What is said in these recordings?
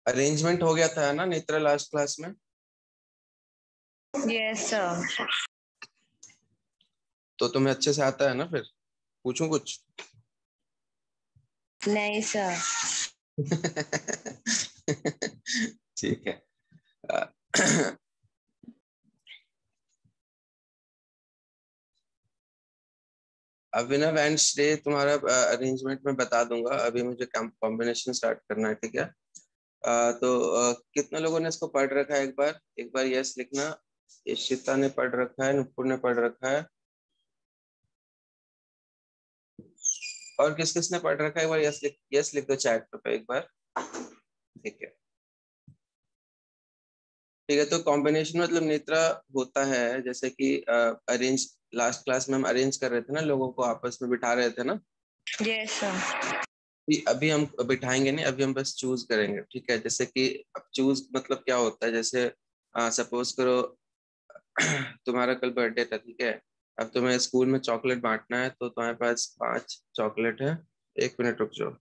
Arrangement हो गया था ना नेत्रा लास्ट क्लास में? Yes sir. तो तुम्हें अच्छे से आता है ना? फिर पूछूं कुछ? नहीं सर। ठीक है। अभी ना वेंसडे तुम्हारा अरेंजमेंट में बता दूंगा। अभी मुझे कॉम्बिनेशन स्टार्ट करना है, ठीक है? तो कितने लोगों ने इसको पढ़ रखा है? एक बार यस लिखना। इशिता ने पढ़ रखा है, नुपुर ने पढ़ रखा है, और किस किस ने पढ़ रखा है? एक बार यस लिख दो चैट पे एक बार। ठीक है, ठीक है। तो कॉम्बिनेशन मतलब नेत्रा होता है जैसे कि अरेंज, लास्ट क्लास में हम अरेंज कर रहे थे ना, लोगों को आपस में बिठा रहे थे ना। Yes sir. अभी हम बिठाएंगे नहीं, अभी हम बस चूज करेंगे, ठीक है? जैसे कि अब चूज मतलब क्या होता है, जैसे सपोज करो तुम्हारा कल बर्थडे था, ठीक है? अब तुम्हें स्कूल में चॉकलेट बांटना है, तो तुम्हारे पास 5 चॉकलेट है। 1 मिनट रुक जाओ।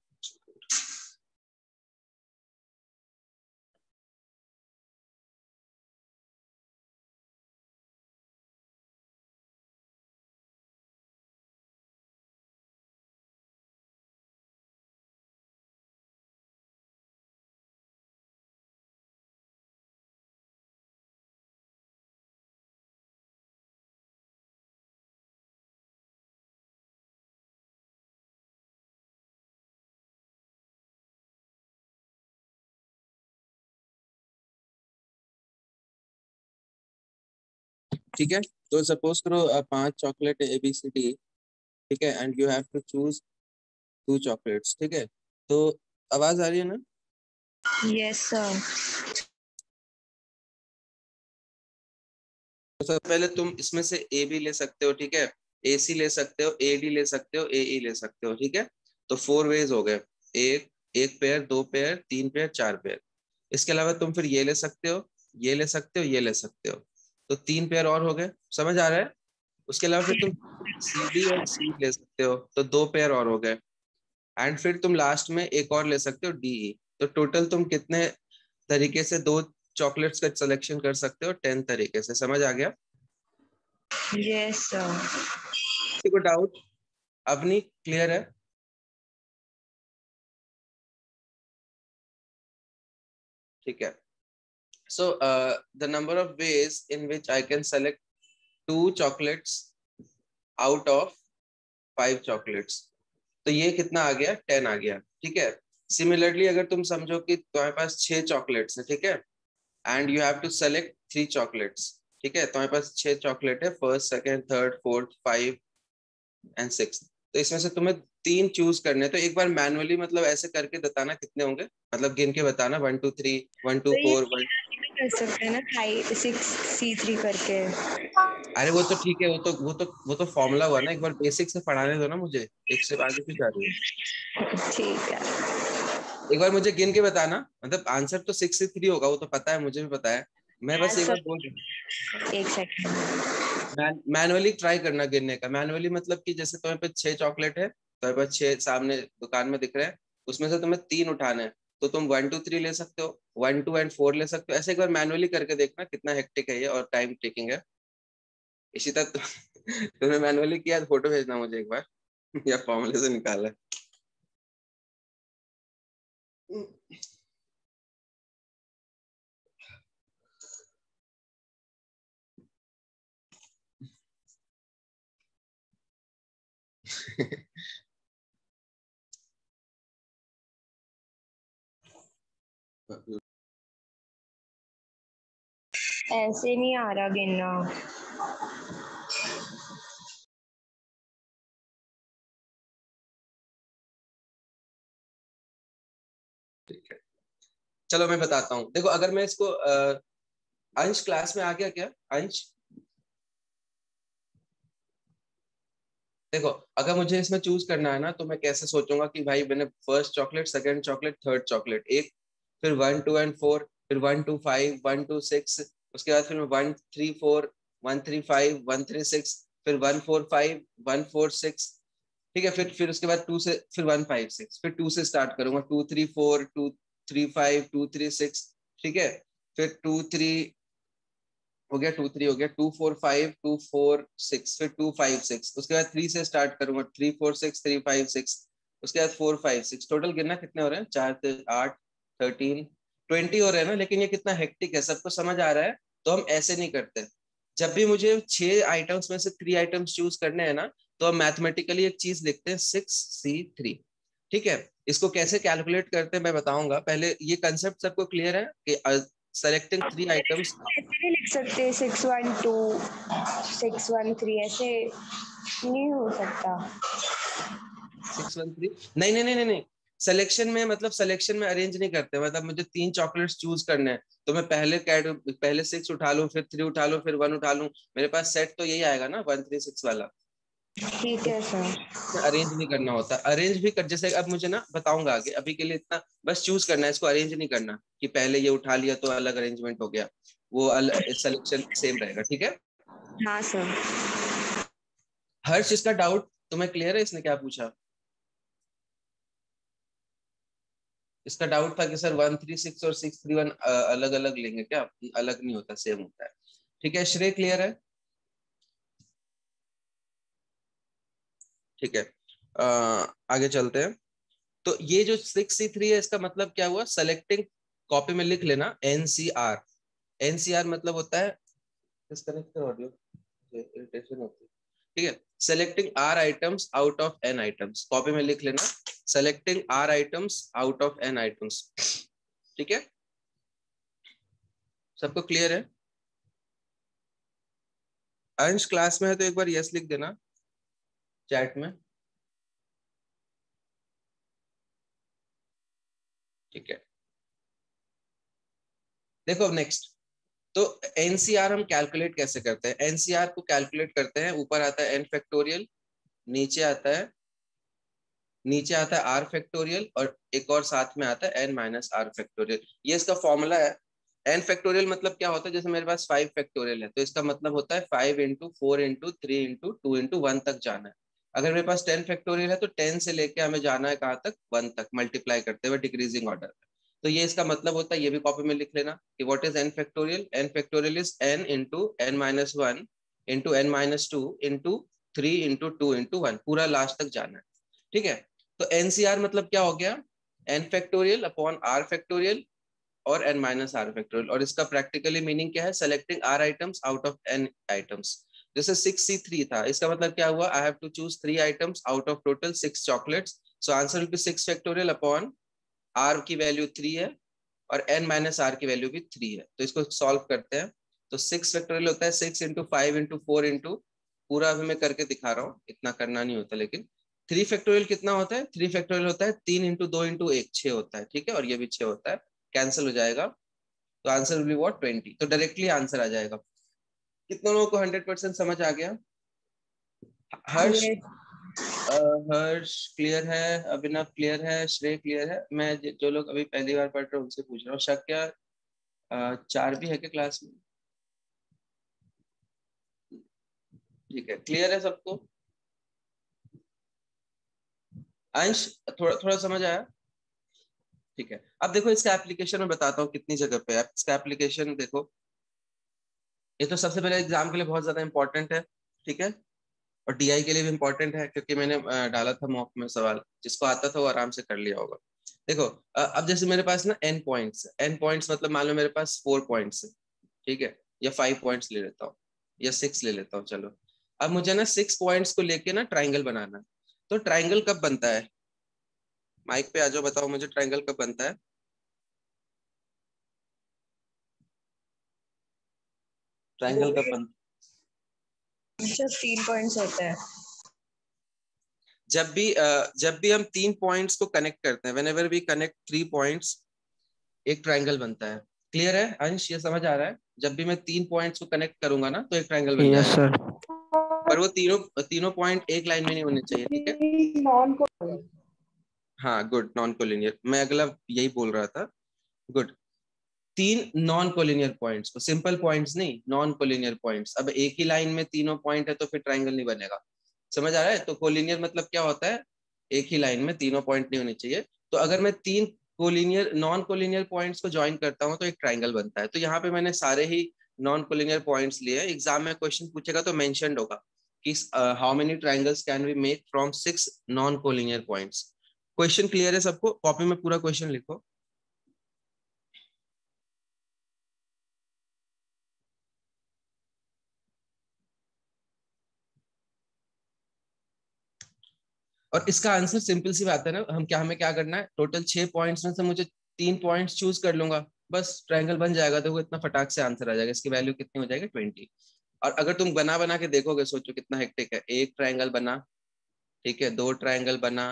ठीक है, तो सपोज करो 5 चॉकलेट ABCD, ठीक है? And you have to choose 2 chocolates, ठीक है? तो आवाज आ रही है ना? Yes sir. तो सबसे पहले तुम इसमें से ए भी ले सकते हो, ठीक है? AC ले सकते हो, AD ले सकते हो, AE ले सकते हो, ठीक है? तो 4 वेज हो गए। एक एक पेयर, 2 पेयर, 3 पेयर, 4 पेयर। इसके अलावा तुम फिर ये ले सकते हो, ये ले सकते हो, ये ले सकते हो। तो 3 पेयर और हो गए, समझ आ रहा है? उसके अलावा फिर तुम CD और C ले सकते हो, तो 2 पेयर और हो गए। एंड फिर तुम लास्ट में एक और ले सकते हो, DE। तो टोटल तुम कितने तरीके से 2 चॉकलेट्स का सिलेक्शन कर सकते हो? 10 तरीके से। समझ आ गया? Yes sir. किसी को डाउट? अवनी क्लियर है? ठीक है। So the number of ways in which I can select 2 chocolates out of 5 chocolates. तो ये कितना आ गया? 10 आ गया, ठीक है? सिमिलरली अगर तुम समझो कि तुम्हारे पास 6 चॉकलेट्स है, ठीक है? And you have to select 3 chocolates, ठीक है? तुम्हारे पास 6 चॉकलेट है, first, second, third, fourth, 5 and 6। तो इसमें से तुम्हें 3 चूज करने हैं। तो एक बार मैनुअली मतलब ऐसे करके बताना कितने होंगे, मतलब गिन के बताना 1 2 3, 1 2 तो ये 4 1। कर सकते हैं ना, 6C3 करके। अरे वो तो ठीक है, वो तो फॉर्मूला हुआ ना। एक बार बेसिक से पढ़ाने दो ना मुझे, एक से आगे क्यों जा रही हो? ठीक है। एक बार मुझे गिन के बताना, मतलब आंसर तो 6 से 3 होगा, वो तो पता है, मुझे भी पता है। मैं बस एक बार बोल रहा हूँ। एक सेकंड। मैनुअली ट्राई करना गिनने का। मैनुअली मतलब कि जैसे तुम्हारे पास 6 चॉकलेट है, तुम्हारे पास 6 सामने दुकान में दिख रहे हैं, उसमें से तुम्हें 3 उठाने हैं। तो तुम 1 2 3 ले सकते हो, 1 2 एंड 4 ले सकते हो। ऐसे एक बार मैनुअली करके देखना कितना हेक्टिक है ये और टाइम टेकिंग है। इसी तक तुमने मैनुअली किया तो फोटो भेजना मुझे एक बार या फॉर्मूले से निकाला है। ऐसे नहीं आ रहा गिनना। ठीक है, चलो मैं बताता हूँ। देखो अगर मैं इसको अंश क्लास में आ गया क्या? अंश, देखो अगर मुझे इसमें चूज करना है ना, तो मैं कैसे सोचूंगा कि भाई मैंने first chocolate, second chocolate, third chocolate, एक, फिर 1 2 एंड 4, फिर 1 2 5, 1 2 6, उसके बाद फिर 1 3 4, 1 3 5, 1 3 6, फिर 1 4 5, 1 4 6, ठीक है? फिर उसके बाद 2 से फिर 1 5 6, फिर 2 से स्टार्ट करूंगा, 2 3 4 2 3 5 2 3 6, ठीक है। फिर 2 3 हो गया, 2 3 हो गया, 2 4 5 2 4 6, फिर 2 5 6, उसके बाद 3 से स्टार्ट करूंगा, 3 4 6 3 5 6, उसके बाद 4 5 6। टोटल गिनना कितने हो रहे हैं, 4 से 8 13 20 हो रहे हैं ना। लेकिन ये कितना हेक्टिक है, सबको समझ आ रहा है? तो हम ऐसे नहीं करते। जब भी मुझे 6 आइटम्स में से 3 आइटम्स चूज करने हैं ना, तो हम मैथमेटिकली एक चीज लिखते हैं 6C3, ठीक है। इसको कैसे कैलकुलेट करते हैं मैं बताऊंगा, पहले ये कंसेप्ट सबको क्लियर है कि सेलेक्टिंग 3 आइटम्स। ऐसे नहीं लिख सकते 612 613 ऐसे नहीं हो सकता। 613 नहीं नहीं नहीं नहीं नहीं, सिलेक्शन में मतलब सिलेक्शन में अरेंज नहीं करते। मतलब मुझे 3 चॉकलेट्स चूज करने हैं, तो मैं पहले 6 उठा लूं, फिर 3 उठा लूं, फिर 1 उठा लूं, मेरे पास सेट तो यही आएगा ना 1 3 6 वाला। ठीक है सर। अरेंज नहीं करना होता। अरेंज भी कर, जैसे अब मुझे ना बताऊंगा आगे, अभी के लिए इतना बस चूज करना है, इसको अरेंज नहीं करना कि पहले ये उठा लिया तो अलग अरेंजमेंट हो गया, वो सिलेक्शन सेम रहेगा, ठीक है। हाँ सर। हर्ष, इसका डाउट तुम्हें क्लियर है? इसने क्या पूछा? इसका डाउट था कि सर 136 और 631 अलग अलग लेंगे क्या? अलग नहीं होता, सेम होता है, ठीक है। श्रेय क्लियर है? ठीक है, आगे चलते हैं। तो ये जो 6C3 है, इसका मतलब क्या हुआ? सेलेक्टिंग, कॉपी में लिख लेना एनसीआर। एनसीआर मतलब होता है, डिस्कनेक्ट कर ऑडियो, इरिटेशन होती है, ठीक है। Selecting R items out of N items, copy में लिख लेना selecting R items out of N items, ठीक है। सबको क्लियर है? अंश क्लास में है तो एक बार यस लिख देना चैट में, ठीक है। देखो नेक्स्ट, तो एनसीआर हम कैलकुलेट कैसे करते हैं? एनसीआर को कैलकुलेट करते हैं, ऊपर आता है एन फैक्टोरियल, नीचे आता है आर फैक्टोरियल, और एक और साथ में आता है एन माइनस आर फैक्टोरियल। ये इसका फॉर्मूला है। एन फैक्टोरियल मतलब क्या होता है? जैसे मेरे पास 5 फैक्टोरियल है, तो इसका मतलब होता है 5 इंटू 4 इंटू 3 इंटू 2 इंटू 1 तक जाना है। अगर मेरे पास 10 फैक्टोरियल है, तो 10 से लेके हमें जाना है कहाँ तक? 1 तक, मल्टीप्लाई करते हुए डिक्रीजिंग ऑर्डर में। तो ये इसका मतलब होता है, ये भी कॉपी में लिख लेना कि what is N factorial. N factorial is N into N minus 1 into N minus 2 into 3 into 2 into 1, पूरा लास्ट तक जाना है, ठीक है। तो एनसीआर मतलब क्या हो गया? N factorial upon R factorial और एन माइनस आर फैक्टोरियल। और इसका प्रैक्टिकली मीनिंग क्या है? Selecting R items out of N items. जैसे 6C3 था, इसका मतलब क्या हुआ? I have to choose 3 items out of total 6 chocolates, so answer will be 6 factorial upon R की वैल्यू 3 है और एन माइनस आर की वैल्यू भी 3 है। तो इसको सॉल्व करते हैं, तो 6 फैक्टोरियल होता है 6 इंटू 5 इंटू 4 इंटू, पूरा अभी मैं करके दिखा रहा हूँ, इतना करना नहीं होता। लेकिन 3 फैक्टोरियल कितना होता है? 3 फैक्टोरियल होता है 3 इंटू 2 इंटू 1, 6 होता है, ठीक है। और ये भी 6 होता है, कैंसिल हो जाएगा, तो आंसर विल बी व्हाट? 20। तो डायरेक्टली आंसर आ जाएगा। कितने लोगों को 100% समझ आ गया? हर्ष, हर्ष क्लियर है, अभिनव क्लियर है, श्रेय क्लियर है? मैं जो लोग अभी पहली बार पढ़ रहे हैं उनसे पूछ रहा हूँ। शक क्या? 4 भी है क्या क्लास में? ठीक है, क्लियर है सबको? अंश, थोड़ा थोड़ा समझ आया? ठीक है। अब देखो इसका एप्लीकेशन मैं बताता हूँ कितनी जगह पे है। इसका एप्लीकेशन देखो, ये तो सबसे पहले एग्जाम के लिए बहुत ज्यादा इंपॉर्टेंट है, ठीक है। और डीआई के लिए भी इंपॉर्टेंट है, क्योंकि मैंने डाला था मॉक में सवाल, जिसको आता था वो आराम से कर लिया होगा। देखो, अब जैसे मेरे पास ना एन पॉइंट्स, एन पॉइंट्स मतलब मान लो मेरे पास 4 पॉइंट्स है, ठीक है, या 5 पॉइंट्स ले लेता हूँ, या 6 ले लेता हूँ, चलो। अब मुझे ना 6 पॉइंट्स को लेके ना ट्राइंगल बनाना है। तो ट्राइंगल कब बनता है? माइक पे आ जाओ, बताओ मुझे ट्राइंगल कब बनता है? ट्राइंगल कब बनता है? जब 3 पॉइंट्स होते हैं। जब भी हम 3 पॉइंट्स को कनेक्ट करते हैं, व्हेनेवर वी कनेक्ट 3 पॉइंट्स, एक ट्राइंगल बनता है। क्लियर है अंश, ये समझ आ रहा है? जब भी मैं 3 पॉइंट्स को कनेक्ट करूंगा ना, तो एक ट्राइंगल बन यस जाएगा। सर। पर वो तीनों तीनों पॉइंट एक लाइन में नहीं होने चाहिए, ठीक है। नॉन को हाँ गुड, नॉन कोलिनियर, मैं अगला यही बोल रहा था। गुड, 3 नॉन कोलिनियर पॉइंट्स को, सिंपल पॉइंट्स नहीं, नॉन कोलिनियर पॉइंट्स। अब एक ही लाइन में तीनों पॉइंट है तो फिर ट्राइंगल नहीं बनेगा। समझ आ रहा है? तो कोलिनियर मतलब क्या होता है? एक ही लाइन में तीनों पॉइंट नहीं होने चाहिए। तो अगर मैं 3 कोलिनियर नॉन कोलिनियर पॉइंट्स को ज्वाइन करता हूँ तो एक ट्राइंगल बनता है। तो यहाँ पे मैंने सारे ही नॉन कोलिनियर पॉइंट्स लिए हैं। एग्जाम में क्वेश्चन पूछेगा तो मेंशन्ड होगा कि how many triangles can we make from 6 non collinear points. Question clear है सबको? कॉपी में पूरा क्वेश्चन लिखो। और इसका आंसर सिंपल सी बात है ना, हमें क्या करना है, टोटल 6 पॉइंट्स में से मुझे 3 पॉइंट्स चूज कर लूंगा, बस ट्रायंगल बन जाएगा। देखो इतना फटाक से आंसर आ जाएगा। इसकी वैल्यू कितनी हो जाएगी? 20। और अगर तुम बना बना के देखोगे, सोचो कितना हेक्टिक है। एक ट्रायंगल बना, ठीक है, 2 ट्रायंगल बना,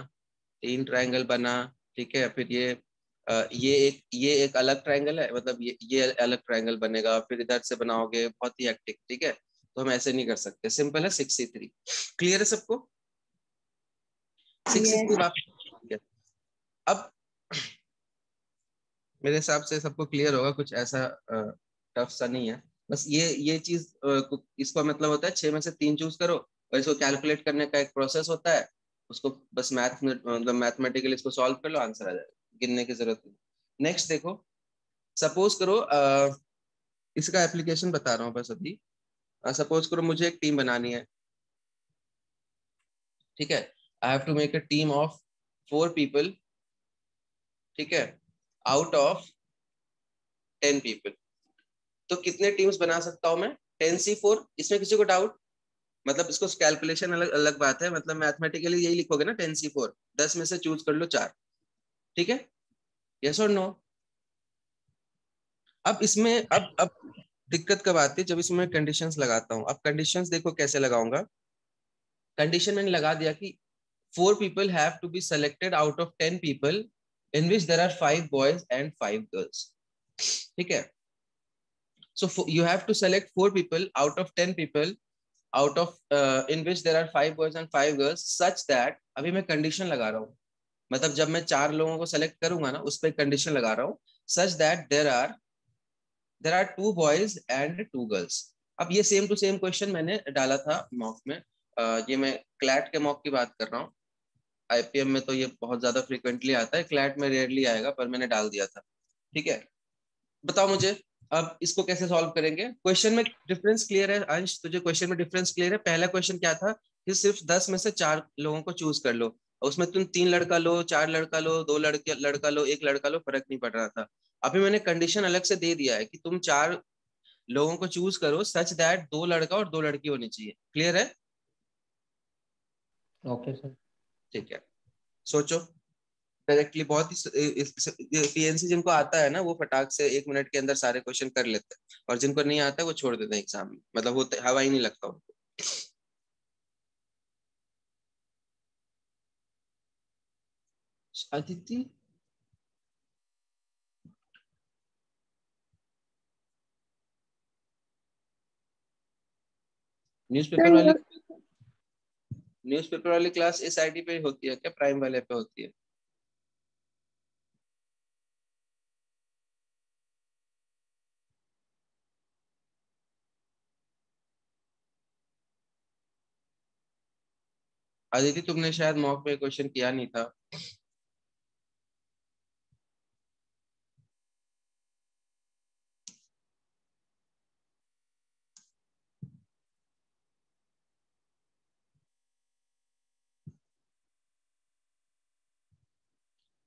3 ट्रायंगल बना, ठीक है, फिर ये एक अलग ट्रायंगल है, मतलब ये अलग ट्रायंगल बनेगा, फिर इधर से बनाओगे, बहुत ही हेक्टिक। ठीक है, तो हम ऐसे नहीं कर सकते, सिंपल है 63। क्लियर है सबको? 63 यस। आप, ठीक है। अब मेरे हिसाब से सबको क्लियर होगा, कुछ ऐसा टफ सा नहीं है। बस ये चीज इसका मतलब होता है 6 में से 3 चूज करो, और इसको कैलकुलेट करने का एक प्रोसेस होता है। उसको बस मतलब मैथमेटिकली इसको सॉल्व कर लो, आंसर आ जाएगा, गिनने की जरूरत नहीं। नेक्स्ट देखो, सपोज करो इसका एप्लीकेशन बता रहा हूँ बस अभी। सपोज करो मुझे एक टीम बनानी है, ठीक है। I have to make a team of 4 people, ठीक है, आउट ऑफ 10 पीपल। तो कितने टीम्स बना सकता हूं मैं? 10C4। इसमें किसी को डाउट? मतलब इसको कैलकुलेशन अलग अलग बात है, मतलब मैथमेटिकली यही लिखोगे ना, 10C4, 10 में से चूज कर लो 4, ठीक है। यस और नो? अब इसमें अब दिक्कत कब आती है? जब इसमें कंडीशंस लगाता हूँ। अब कंडीशंस देखो कैसे लगाऊंगा। कंडीशन मैंने लगा दिया कि 4 people have to be selected out of 10 people in which there are 5 boys and 5 girls, ठीक है। So you have to select 4 people out of 10 people out of in which there are 5 boys and 5 girls such that, अभी मैं condition लगा रहा हूँ, मतलब जब मैं 4 लोगों को सेलेक्ट करूंगा ना, उस पर कंडीशन लगा रहा हूँ, such that there are 2 boys and 2 girls। अब ये सेम टू सेम क्वेश्चन मैंने डाला था मॉक में। ये मैं क्लैट के मॉक की बात कर रहा हूँ। आईपीएम में तो ये बहुत ज्यादा फ्रिक्वेंटली आता है, क्लैट में रेयरली आएगा, पर मैंने डाल दिया था, ठीक है। बताओ मुझे अब इसको कैसे सॉल्व करेंगे। क्वेश्चन में डिफरेंस क्लियर है अंश? तुझे क्वेश्चन में डिफरेंस क्लियर है? पहला क्वेश्चन क्या था कि सिर्फ 10 में से 4 लोगों को चूज कर लो, और उसमें तुम 3 लड़का लो, 4 लड़का लो, 2 लड़के लड़का लो, 1 लड़का लो, फर्क नहीं पड़ रहा था। अभी मैंने कंडीशन अलग से दे दिया है कि तुम 4 लोगों को चूज करो सच दैट 2 लड़का और 2 लड़की होनी चाहिए। क्लियर है? Okay sir. ठीक है, सोचो डायरेक्टली। बहुत ही पीएनसी जिनको आता है ना, वो फटाक से 1 मिनट के अंदर सारे क्वेश्चन कर लेते हैं, और जिनको नहीं आता है वो छोड़ देते हैं एग्जाम में, मतलब होते हवा ही नहीं लगता उनको। अदिति, न्यूज़पेपर वाली न्यूज़पेपर वाली क्लास इस आईडी पे होती है क्या? प्राइम वाले पे होती है? अदिति, तुमने शायद मॉक में क्वेश्चन किया नहीं था।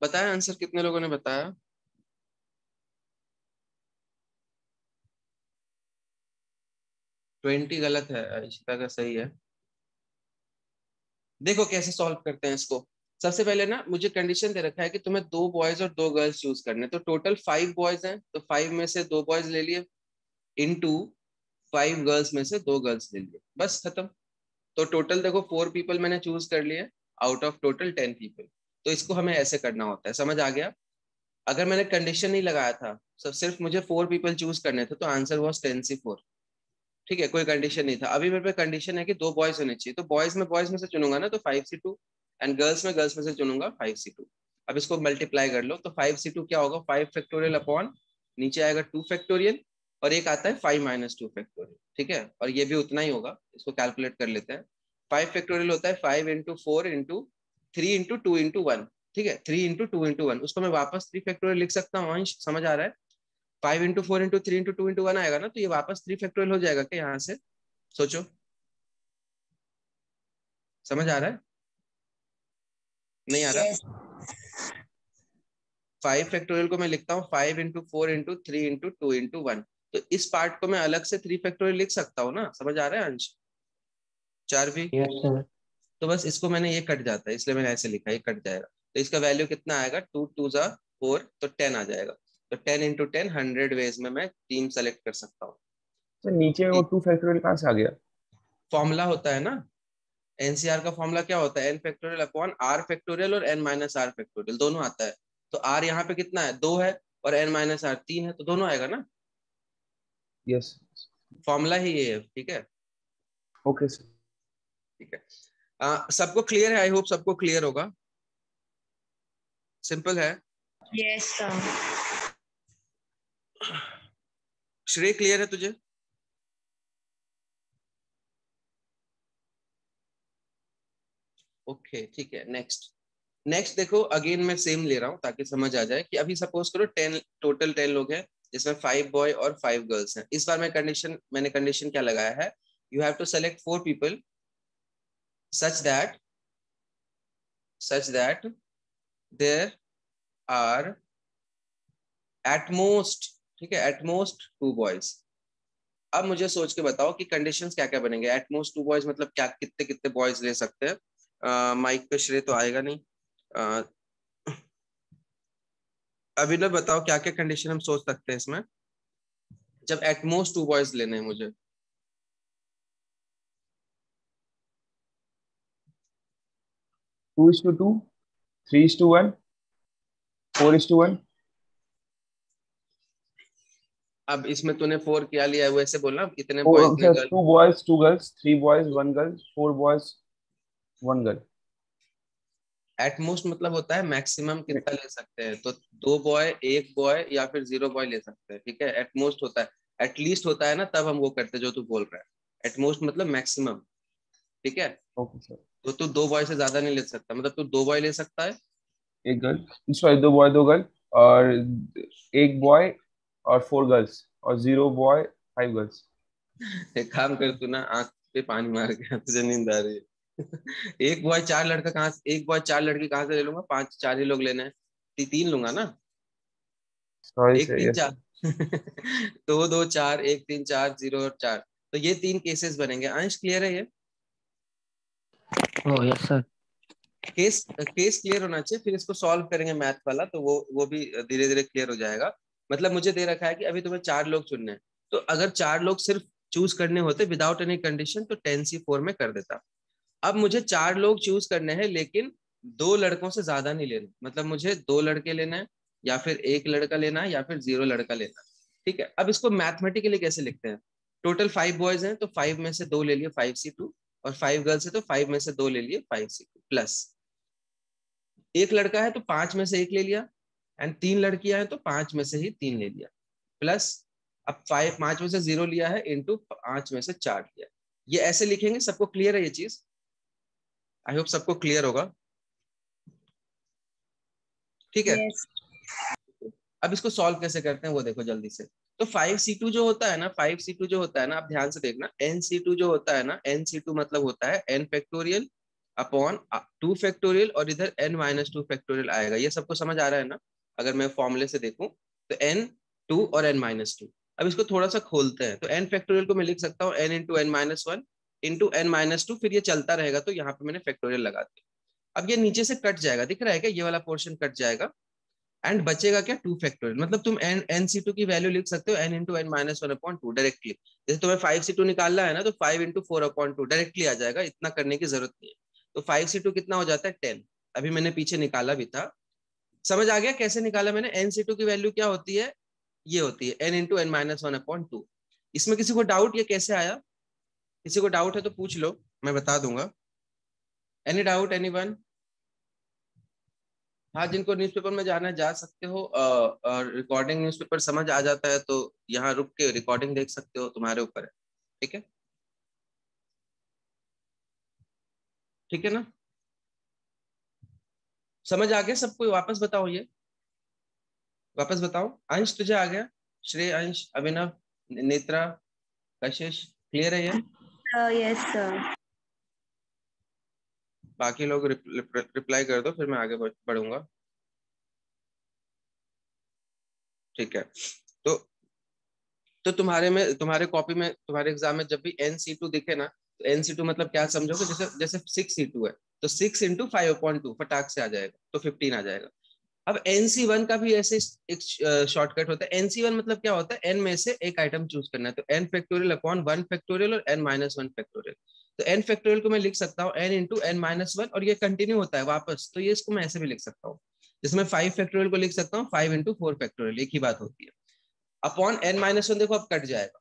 बताया आंसर? कितने लोगों ने बताया? ट्वेंटी गलत है, इशिता का सही है। देखो कैसे सॉल्व करते हैं इसको। सबसे पहले ना, मुझे कंडीशन दे रखा है कि तुम्हें 2 बॉयज और 2 गर्ल्स चूज करने, तो टोटल 5 बॉयज हैं, तो 5 में से 2 बॉयज ले लिए, इनटू 5 गर्ल्स में से 2 गर्ल्स ले लिए, बस खत्म। तो टोटल देखो 4 पीपल मैंने चूज कर लिए आउट ऑफ टोटल 10 पीपल। तो इसको हमें ऐसे करना होता है, समझ आ गया? अगर मैंने कंडीशन नहीं लगाया था, सिर्फ मुझे 4 पीपल चूज करने थे, तो आंसर वॉज 10C4, ठीक है, कोई कंडीशन नहीं था। अभी मेरे पे कंडीशन है कि 2 बॉयज होने चाहिए, तो बॉयज में से चुनूंगा ना, तो 5C2, एंड गर्ल्स में से चुनूंगा 5C2। अब इसको मल्टीप्लाई कर लो, तो 5C2 क्या होगा? 5 फैक्टोरियल अपॉन, नीचे आएगा 2 फैक्टोरियल, और एक आता है 5-2 फैक्टोरियल, ठीक है, और ये भी उतना ही होगा। इसको कैलकुलेट कर लेते हैं। 5 फैक्टोरियल होता है 5 × 4 × 3 × 2 × 1, ठीक है, 3 इंटू 2 इंटू 1, उसको मैं वापस 3 फैक्टोरियल लिख सकता हूँ अंश, समझ आ रहा है? 5 इंटू 4 इंटू 3 इंटू 2 इंटू 1 आएगा ना, तो ये वापस 3 फैक्टोरियल हो जाएगा क्या यहाँ से? सोचो, समझ आ रहा है? नहीं आ रहा? यस 5 फैक्टोरियल को मैं लिखता हूँ 5 इंटू 4 इंटू 3 इंटू 2 इंटू 1, तो इस पार्ट को मैं अलग से 3 फैक्टोरियल लिख सकता हूँ ना, समझ आ रहा है अंश? 4 भी। Yes sir. तो बस इसको मैंने, ये कट जाता है इसलिए मैंने ऐसे लिखा, ये कट जाएगा, तो इसका वैल्यू कितना आएगा? 2 2 जा 4, तो 10 आ जाएगा। तो 10 इंटू 10 100 वेज में मैं टीम सेलेक्ट कर सकता हूँ। सर नीचे वो 2 फैक्टोरियल कहाँ से आ गया? फॉर्मूला होता है ना, एनसीआर का फॉर्मूला क्या होता है? N factorial upon R factorial और एन माइनस आर फैक्टोरियल, दोनों आता है। तो आर यहाँ पे कितना है? 2 है, और एन माइनस आर 3 है, तो दोनों आएगा ना। यस। फॉर्मूला ही ये है, ठीक है? Okay sir. ठीक है, सबको क्लियर है? आई होप सबको क्लियर होगा, सिंपल है। Yes sir. श्रेय क्लियर है तुझे? ओके ठीक है, नेक्स्ट। नेक्स्ट देखो, अगेन मैं सेम ले रहा हूँ ताकि समझ आ जाए कि अभी सपोज करो 10 टोटल 10 लोग हैं, जिसमें 5 बॉय और 5 गर्ल्स हैं। इस बार मैंने कंडीशन क्या लगाया है? You have to select 4 people such that there are at most, ठीक है, एट मोस्ट 2 बॉयज। अब मुझे सोच के बताओ कि कंडीशंस क्या क्या बनेंगे। एट मोस्ट 2 बॉयज मतलब क्या, कितने कितने बॉयज ले सकते हैं? माइक पे श्रेय तो आएगा नहीं। अभिनव बताओ क्या क्या कंडीशन हम सोच सकते हैं इसमें, जब एटमोस्ट 2 बॉयज लेने हैं मुझे। 2:2, 3:1, 4:1। अब इसमें तूने 4 क्या लिया है, वो ऐसे बोलना इतने बॉयज ने sir girl. 2 boys 2 girls, 3 boys 1 girl, 4 boys 1 girl. At most मतलब होता है मैक्सिमम कितना ले सकते हैं, तो 2 बॉय 1 बॉय या फिर 0 बॉय ले सकते हैं, ठीक है? एटमोस्ट होता है, एटलीस्ट होता है ना, तब हम वो करते हैं जो तू बोल रहा है। एटमोस्ट मतलब मैक्सिमम, ठीक है? Okay sir. तो तू 2 बॉय से ज्यादा नहीं ले सकता, मतलब तू 2 बॉय ले सकता है। एक गर्ल, सॉरी 2 बॉय 2 गर्ल, और 1 बॉय और 4 गर्ल्स, और 0 बॉय 5 गर्ल्स। एक काम कर, तू ना आंख पे पानी मार के, तुझे नींद आ रही है। एक बॉय 4 लड़का कहाँ से, एक बॉय 4 लड़की कहाँ से ले लूंगा? 5 4 ही लोग लेने हैं, 3 लूंगा ना। सॉरी एक सर। 3 यस 4। सर। 2 2 4, 1 3 4, 0 और 4, तो ये 3 केसेस बनेंगे। अंश क्लियर है ये? Oh yes sir. Case case clear होना चाहिए, फिर इसको सॉल्व करेंगे मैथ वाला, तो वो भी धीरे धीरे क्लियर हो जाएगा। मतलब मुझे दे रखा है कि अभी तुम्हें 4 लोग चुनने हैं, तो अगर 4 लोग सिर्फ चूज करने होते विदाउट एनी कंडीशन, तो 10C4 में कर देता। अब मुझे 4 लोग चूज करने हैं, लेकिन 2 लड़कों से ज्यादा नहीं लेना, मतलब मुझे 2 लड़के लेना है, या फिर 1 लड़का लेना है, या फिर 0 लड़का लेना है, ठीक है? अब इसको मैथमेटिकली कैसे लिखते हैं? टोटल 5 बॉयज हैं, तो 5 में से 2 ले लिए 5C2, और 5 गर्ल्स है तो 5 में से 2 ले लिए 5C2, प्लस 1 लड़का है तो 5 में से 1 ले लिया, एंड 3 लड़कियां हैं तो 5 में से ही 3 ले लिया, प्लस अब 5 में से 0 लिया है, इंटू 5 में से 4 लिया। ये ऐसे लिखेंगे। सबको क्लियर है ये चीज? आई होप सबको क्लियर होगा, ठीक है? यस अब इसको सॉल्व कैसे करते हैं वो देखो जल्दी से। तो 5C2 जो होता है ना, 5C2 जो होता है ना, आप ध्यान से देखना, NC2 जो होता है ना, NC2 मतलब होता है n फैक्टोरियल अपॉन 2 फैक्टोरियल, और इधर n-2 फैक्टोरियल आएगा। ये सबको समझ आ रहा है ना? अगर मैं फॉर्मूले से देखूं तो n2 और n-2। अब इसको थोड़ा सा खोलते हैं, तो n फैक्टोरियल को मैं लिख सकता हूँ n into n-1 into n-2, फिर ये चलता रहेगा, तो यहाँ पे मैंने फैक्टोरियल लगा दिया। अब ये नीचे से कट जाएगा, दिख रहा है क्या? ये वाला पोर्शन कट जाएगा, एंड बचेगा क्या? 2 फैक्टोरियल। मतलब तुम NC2 की वैल्यू लिख सकते हो n इंटू n-1/2 डायरेक्टली। जैसे तुम्हें 5C2 निकालना है ना, तो 5 इंटू 4/2 डायरेक्टली आ जाएगा, इतना करने की जरूरत नहीं है। तो 5C2 कितना हो जाता है? 10। अभी मैंने पीछे निकाला भी था, समझ आ गया कैसे निकाला मैंने? NC2 की वैल्यू क्या होती है? ये होती है n इंटू n-1/2। इसमें किसी को डाउट ये कैसे आया? किसी को डाउट है तो पूछ लो, मैं बता दूंगा। Any doubt, anyone? हाँ, जिनको न्यूज़पेपर में जाना है जा सकते हो, रिकॉर्डिंग न्यूज़पेपर समझ आ जाता है तो यहाँ रुक के रिकॉर्डिंग देख सकते हो, तुम्हारे ऊपर है, ठीक है? ठीक है ना? समझ आ गया सबको? वापस बताओ, ये वापस बताओ। अंश तुझे आ गया? श्रेय, अंश, अभिनव, नेत्रा, कशिश, क्लियर है ये? Yes sir. बाकी लोग रिप्लाई कर दो, फिर मैं आगे बढ़ूंगा। ठीक है, तो तुम्हारे कॉपी में, तुम्हारे एग्जाम में जब भी NC2 दिखे ना, तो NC2 मतलब क्या समझोगे? जैसे जैसे 6C2 है, तो 6 इंटू 5/2 फटाक से आ जाएगा, तो 15 आ जाएगा। अब NC1 का भी ऐसे एक शॉर्टकट होता है। NC1 मतलब क्या होता है? n में से एक आइटम चूज करना है, तो n फैक्टोरियल अपॉन 1 फैक्टोरियल और n माइनस 1 फैक्टोरियल। तो n फैक्टोरियल को मैं लिख सकता हूँ n इंटू n माइनस 1, और ये कंटिन्यू होता है वापस, तो ये इसको मैं ऐसे भी लिख सकता हूँ। जिसमें 5 फैक्टोरियल को लिख सकता हूँ 5 इंटू 4 फैक्टोरियल, एक ही बात होती है। अपॉन n माइनस 1, देखो अब कट जाएगा,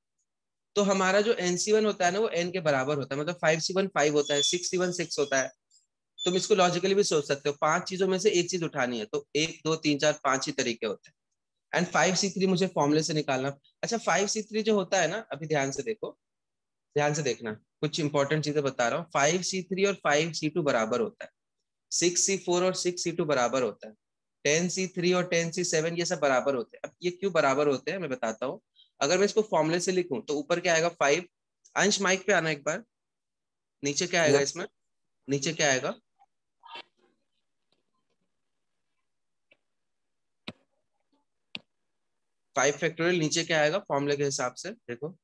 तो हमारा जो NC1 होता है ना, वो n के बराबर होता है। मतलब 5C1 5 होता है, 6C1 6 होता है। तुम इसको लॉजिकली भी सोच सकते हो, 5 चीजों में से एक चीज उठानी है, तो 1 2 3 4 5 ही तरीके होते हैं। एंड 5C3 मुझे फॉर्मूले से निकालना। अच्छा, 5C3 जो होता है ना, अभी ध्यान से देखो, ध्यान से देखना, कुछ इंपॉर्टेंट चीजें बता रहा हूँ। 5C3 और 5C2 बराबर होता है, 6C4 और 6C2 बराबर होता है, 10C3 और 10C7 ये सब बराबर होते हैं। अब ये क्यों बराबर होते हैं मैं बताता हूँ। अगर मैं इसको फॉर्मूले से लिखूं तो ऊपर क्या आएगा? 5। अंश माइक पे आना एक बार। नीचे क्या आएगा? Yes. इसमें नीचे क्या आएगा? 5 फैक्टोरियल। नीचे क्या आएगा फॉर्मूले के हिसाब से? देखो,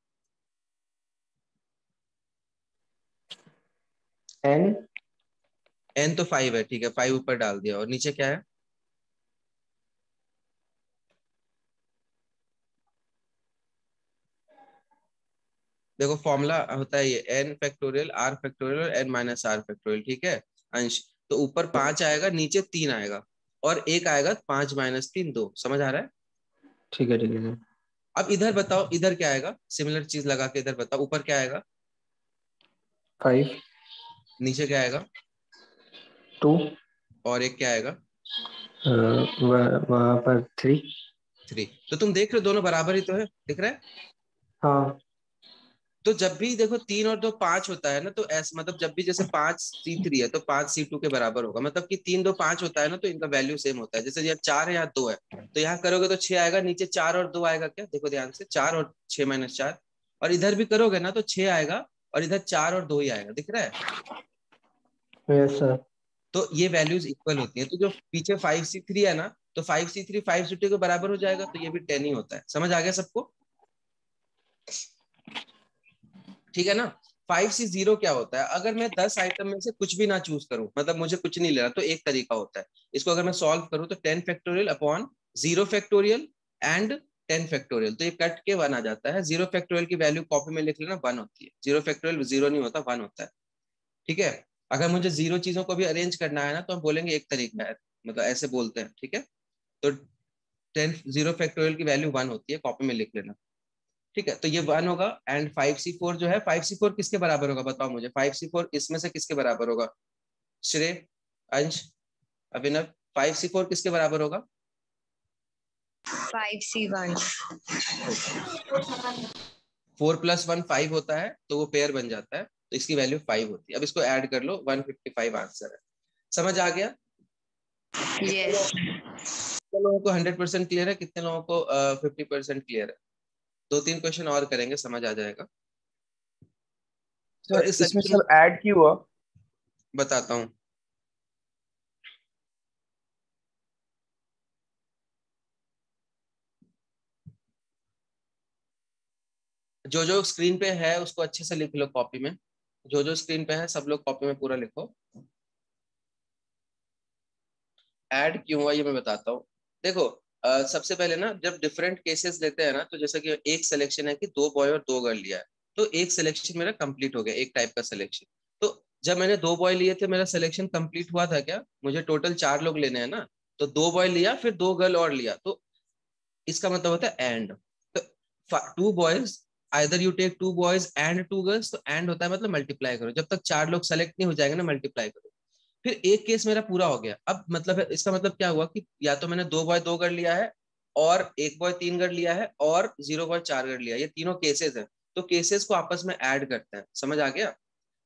N n तो 5 है, ठीक है, 5 ऊपर डाल दिया, और नीचे क्या है? देखो फॉर्मूला होता है ये n फैक्टोरियल r फैक्टोरियल और n माइनस r फैक्टोरियल, ठीक है अंश? तो ऊपर 5 आएगा, नीचे 3 आएगा, और एक आएगा 5 माइनस 3 2। समझ आ रहा है? ठीक है सर। अब इधर बताओ, इधर क्या आएगा? सिमिलर चीज लगा के इधर बताओ, ऊपर क्या आएगा? 5 नीचे क्या आएगा? 2 और एक क्या आएगा? वहां पर 3। 3। तो तुम देख रहे हो दोनों बराबर ही तो है, दिख रहा है? हाँ तो जब भी देखो 3 और 2 5 होता है ना, तो ऐसा मतलब जब भी जैसे 5C3 है तो 5C2 के बराबर होगा। मतलब कि 3 2 5 होता है ना, तो इनका वैल्यू सेम होता है। जैसे यहाँ 4 है, यहाँ 2 है, तो यहाँ करोगे तो 6 आएगा, नीचे 4 और 2 आएगा क्या? देखो ध्यान से, 4 और 6 माइनस 4। और इधर भी करोगे ना तो 6 आएगा, और इधर 4 और 2 ही आएगा, दिख रहा है? Yes sir. तो ये वैल्यूज इक्वल होती है। तो जो पीछे 5C3 है ना, तो 5C3 5C2 के बराबर हो जाएगा, तो ये भी 10 ही होता है। समझ आ गया सबको? ठीक है ना? 5C0 क्या होता है? अगर मैं 10 आइटम में से कुछ भी ना चूज करूं, मतलब मुझे कुछ नहीं लेना, तो एक तरीका होता है। इसको अगर मैं सॉल्व करूं तो 10 factorial upon 0 factorial and 10 factorial, तो ये कट के 1 आ जाता है। 0 फैक्टोरियल की वैल्यू कॉपी में लिख लेना, 1 होती है। 0 फैक्टोरियल 0 नहीं होता, 1 होता है, ठीक है? अगर मुझे 0 चीजों को भी अरेंज करना है ना, तो हम बोलेंगे एक तरीका है, मतलब ऐसे बोलते हैं, ठीक है? तो 0 फैक्टोरियल की वैल्यू 1 होती है, कॉपी में लिख लेना, ठीक है? तो ये 1 होगा। एंड 5C4 जो है, 5C4 किसके बराबर होगा बताओ मुझे? 5C4 इसमें से किसके बराबर होगा? श्रेय, अंश, अभिनव, 5C4 किसके बराबर होगा? 5C1। 4 + 1 5 होता है, तो वो पेयर बन जाता है, तो इसकी वैल्यू 5 होती है। अब इसको ऐड कर लो, 155 आंसर है। समझ आ गया? यस। कितने लोगों को 100% क्लियर है? कितने लोगों को 50% क्लियर है? 2 3 क्वेश्चन और करेंगे, समझ आ जाएगा। और सर, इस इसमें सेक्शन सब ऐड क्यों हुआ? बताता हूँ। जो जो स्क्रीन पे है उसको अच्छे से लिख लो कॉपी में। जो जो स्क्रीन पे है सब लोग कॉपी में पूरा लिखो। ऐड क्यों हुआ ये मैं बताता हूँ। देखो, सबसे पहले ना, जब डिफरेंट केसेस लेते हैं ना, तो जैसे कि एक सिलेक्शन है कि 2 बॉय और 2 गर्ल लिया है, तो एक सिलेक्शन मेरा कंप्लीट हो गया, एक टाइप का सिलेक्शन। तो जब मैंने 2 बॉय लिए थे, मेरा सिलेक्शन कंप्लीट हुआ था क्या? मुझे टोटल 4 लोग लेने हैं ना, तो 2 बॉय लिया, फिर 2 गर्ल और लिया, तो इसका मतलब होता है एंड। तो 2 boys, either you take 2 boys and 2 girls, तो एंड होता है मतलब मल्टीप्लाई करो। जब तक 4 लोग सेलेक्ट नहीं हो जाएंगे ना, मल्टीप्लाई करो। फिर एक केस मेरा पूरा हो गया। अब मतलब इसका मतलब क्या हुआ कि या तो मैंने 2 बॉय 2 गर्ल लिया है, और 1 बॉय 3 गर्ल लिया है, और 0 बॉय 4 गर्ल लिया है। ये तीनों केसेस हैं, तो केसेस को आपस में ऐड करते हैं। समझ आ गया?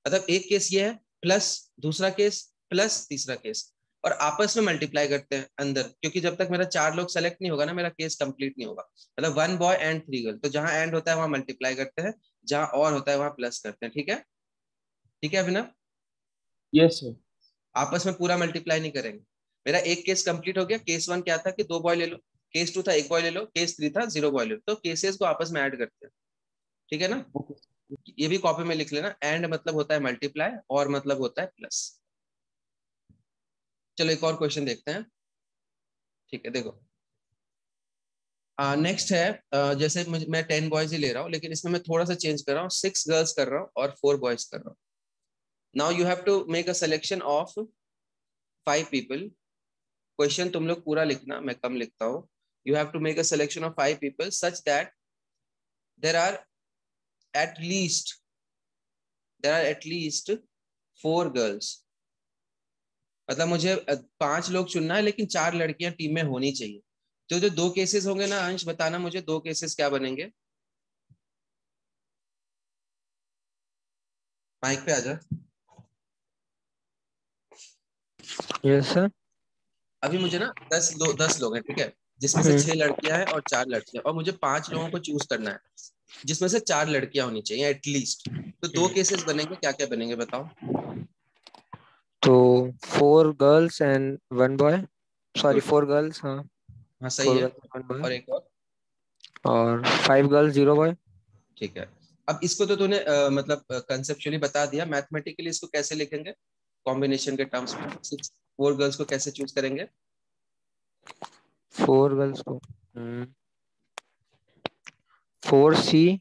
मतलब एक केस ये है, प्लस दूसरा केस, प्लस तीसरा केस। और आपस में मल्टीप्लाई करते हैं अंदर, क्योंकि जब तक मेरा 4 लोग सेलेक्ट नहीं होगा ना मेरा केस कंप्लीट नहीं होगा। मतलब 1 बॉय एंड 3 गर्ल, तो जहां एंड होता है वहां मल्टीप्लाई करते हैं, जहां और होता है वहां प्लस करते हैं। ठीक है, ठीक है अभिनव? Yes sir. आपस में पूरा मल्टीप्लाई नहीं करेंगे। मेरा एक केस कंप्लीट हो गया। केस 1 क्या था कि 2 बॉय ले लो, केस 2 था 1 बॉय ले लो, केस 3 था 0 बॉय ले लो। तो केसेस को आपस में ऐड करते हैं, ठीक है ना? ओके। ये भी कॉपी में लिख लेना। एंड मतलब होता है मल्टीप्लाई, और मतलब होता है प्लस। चलो एक और क्वेश्चन देखते हैं। ठीक है, देखो नेक्स्ट है जैसे मैं 10 बॉयज ही ले रहा हूँ, लेकिन इसमें मैं थोड़ा सा चेंज कर रहा हूँ, 6 गर्ल्स कर रहा हूँ और 4 बॉयज कर रहा हूँ। Now you have to make a selection of 5 people. Question तुम लोग पूरा लिखना, मैं कम लिखता हूँ। You have to make a selection of 5 people such that there are at least there are at least 4 girls. मतलब मुझे 5 लोग चुनना है, लेकिन 4 लड़कियां टीम में होनी चाहिए। तो जो 2 केसेस होंगे ना, अंश बताना मुझे 2 केसेस क्या बनेंगे। माइक पे आ जा। Yes sir. अभी मुझे ना 10 लोग हैं, ठीक है, जिसमें से 6 लड़कियां हैं और 4 लड़कियां, और मुझे 5 लोगों को चूज करना है जिसमें से 4 लड़कियां होनी चाहिए एटलीस्ट। तो 2 केसेस बनेंगे, क्या क्या बनेंगे बताओ। तो 4 girls and 1 boy, sorry good, 4 girls, हाँ हाँ सही 4 है। गर्ल्स 1 बॉय, और एक और, और 5 गर्ल्स 0 बॉय। ठीक है। अब इसको तो तूने मतलब कंसेप्चुअली बता दिया, मैथमेटिकली इसको कैसे लिखेंगे कॉम्बिनेशन के टर्म्स में? 4 गर्ल्स को कैसे चूज करेंगे? 4 गर्ल्स को 4C।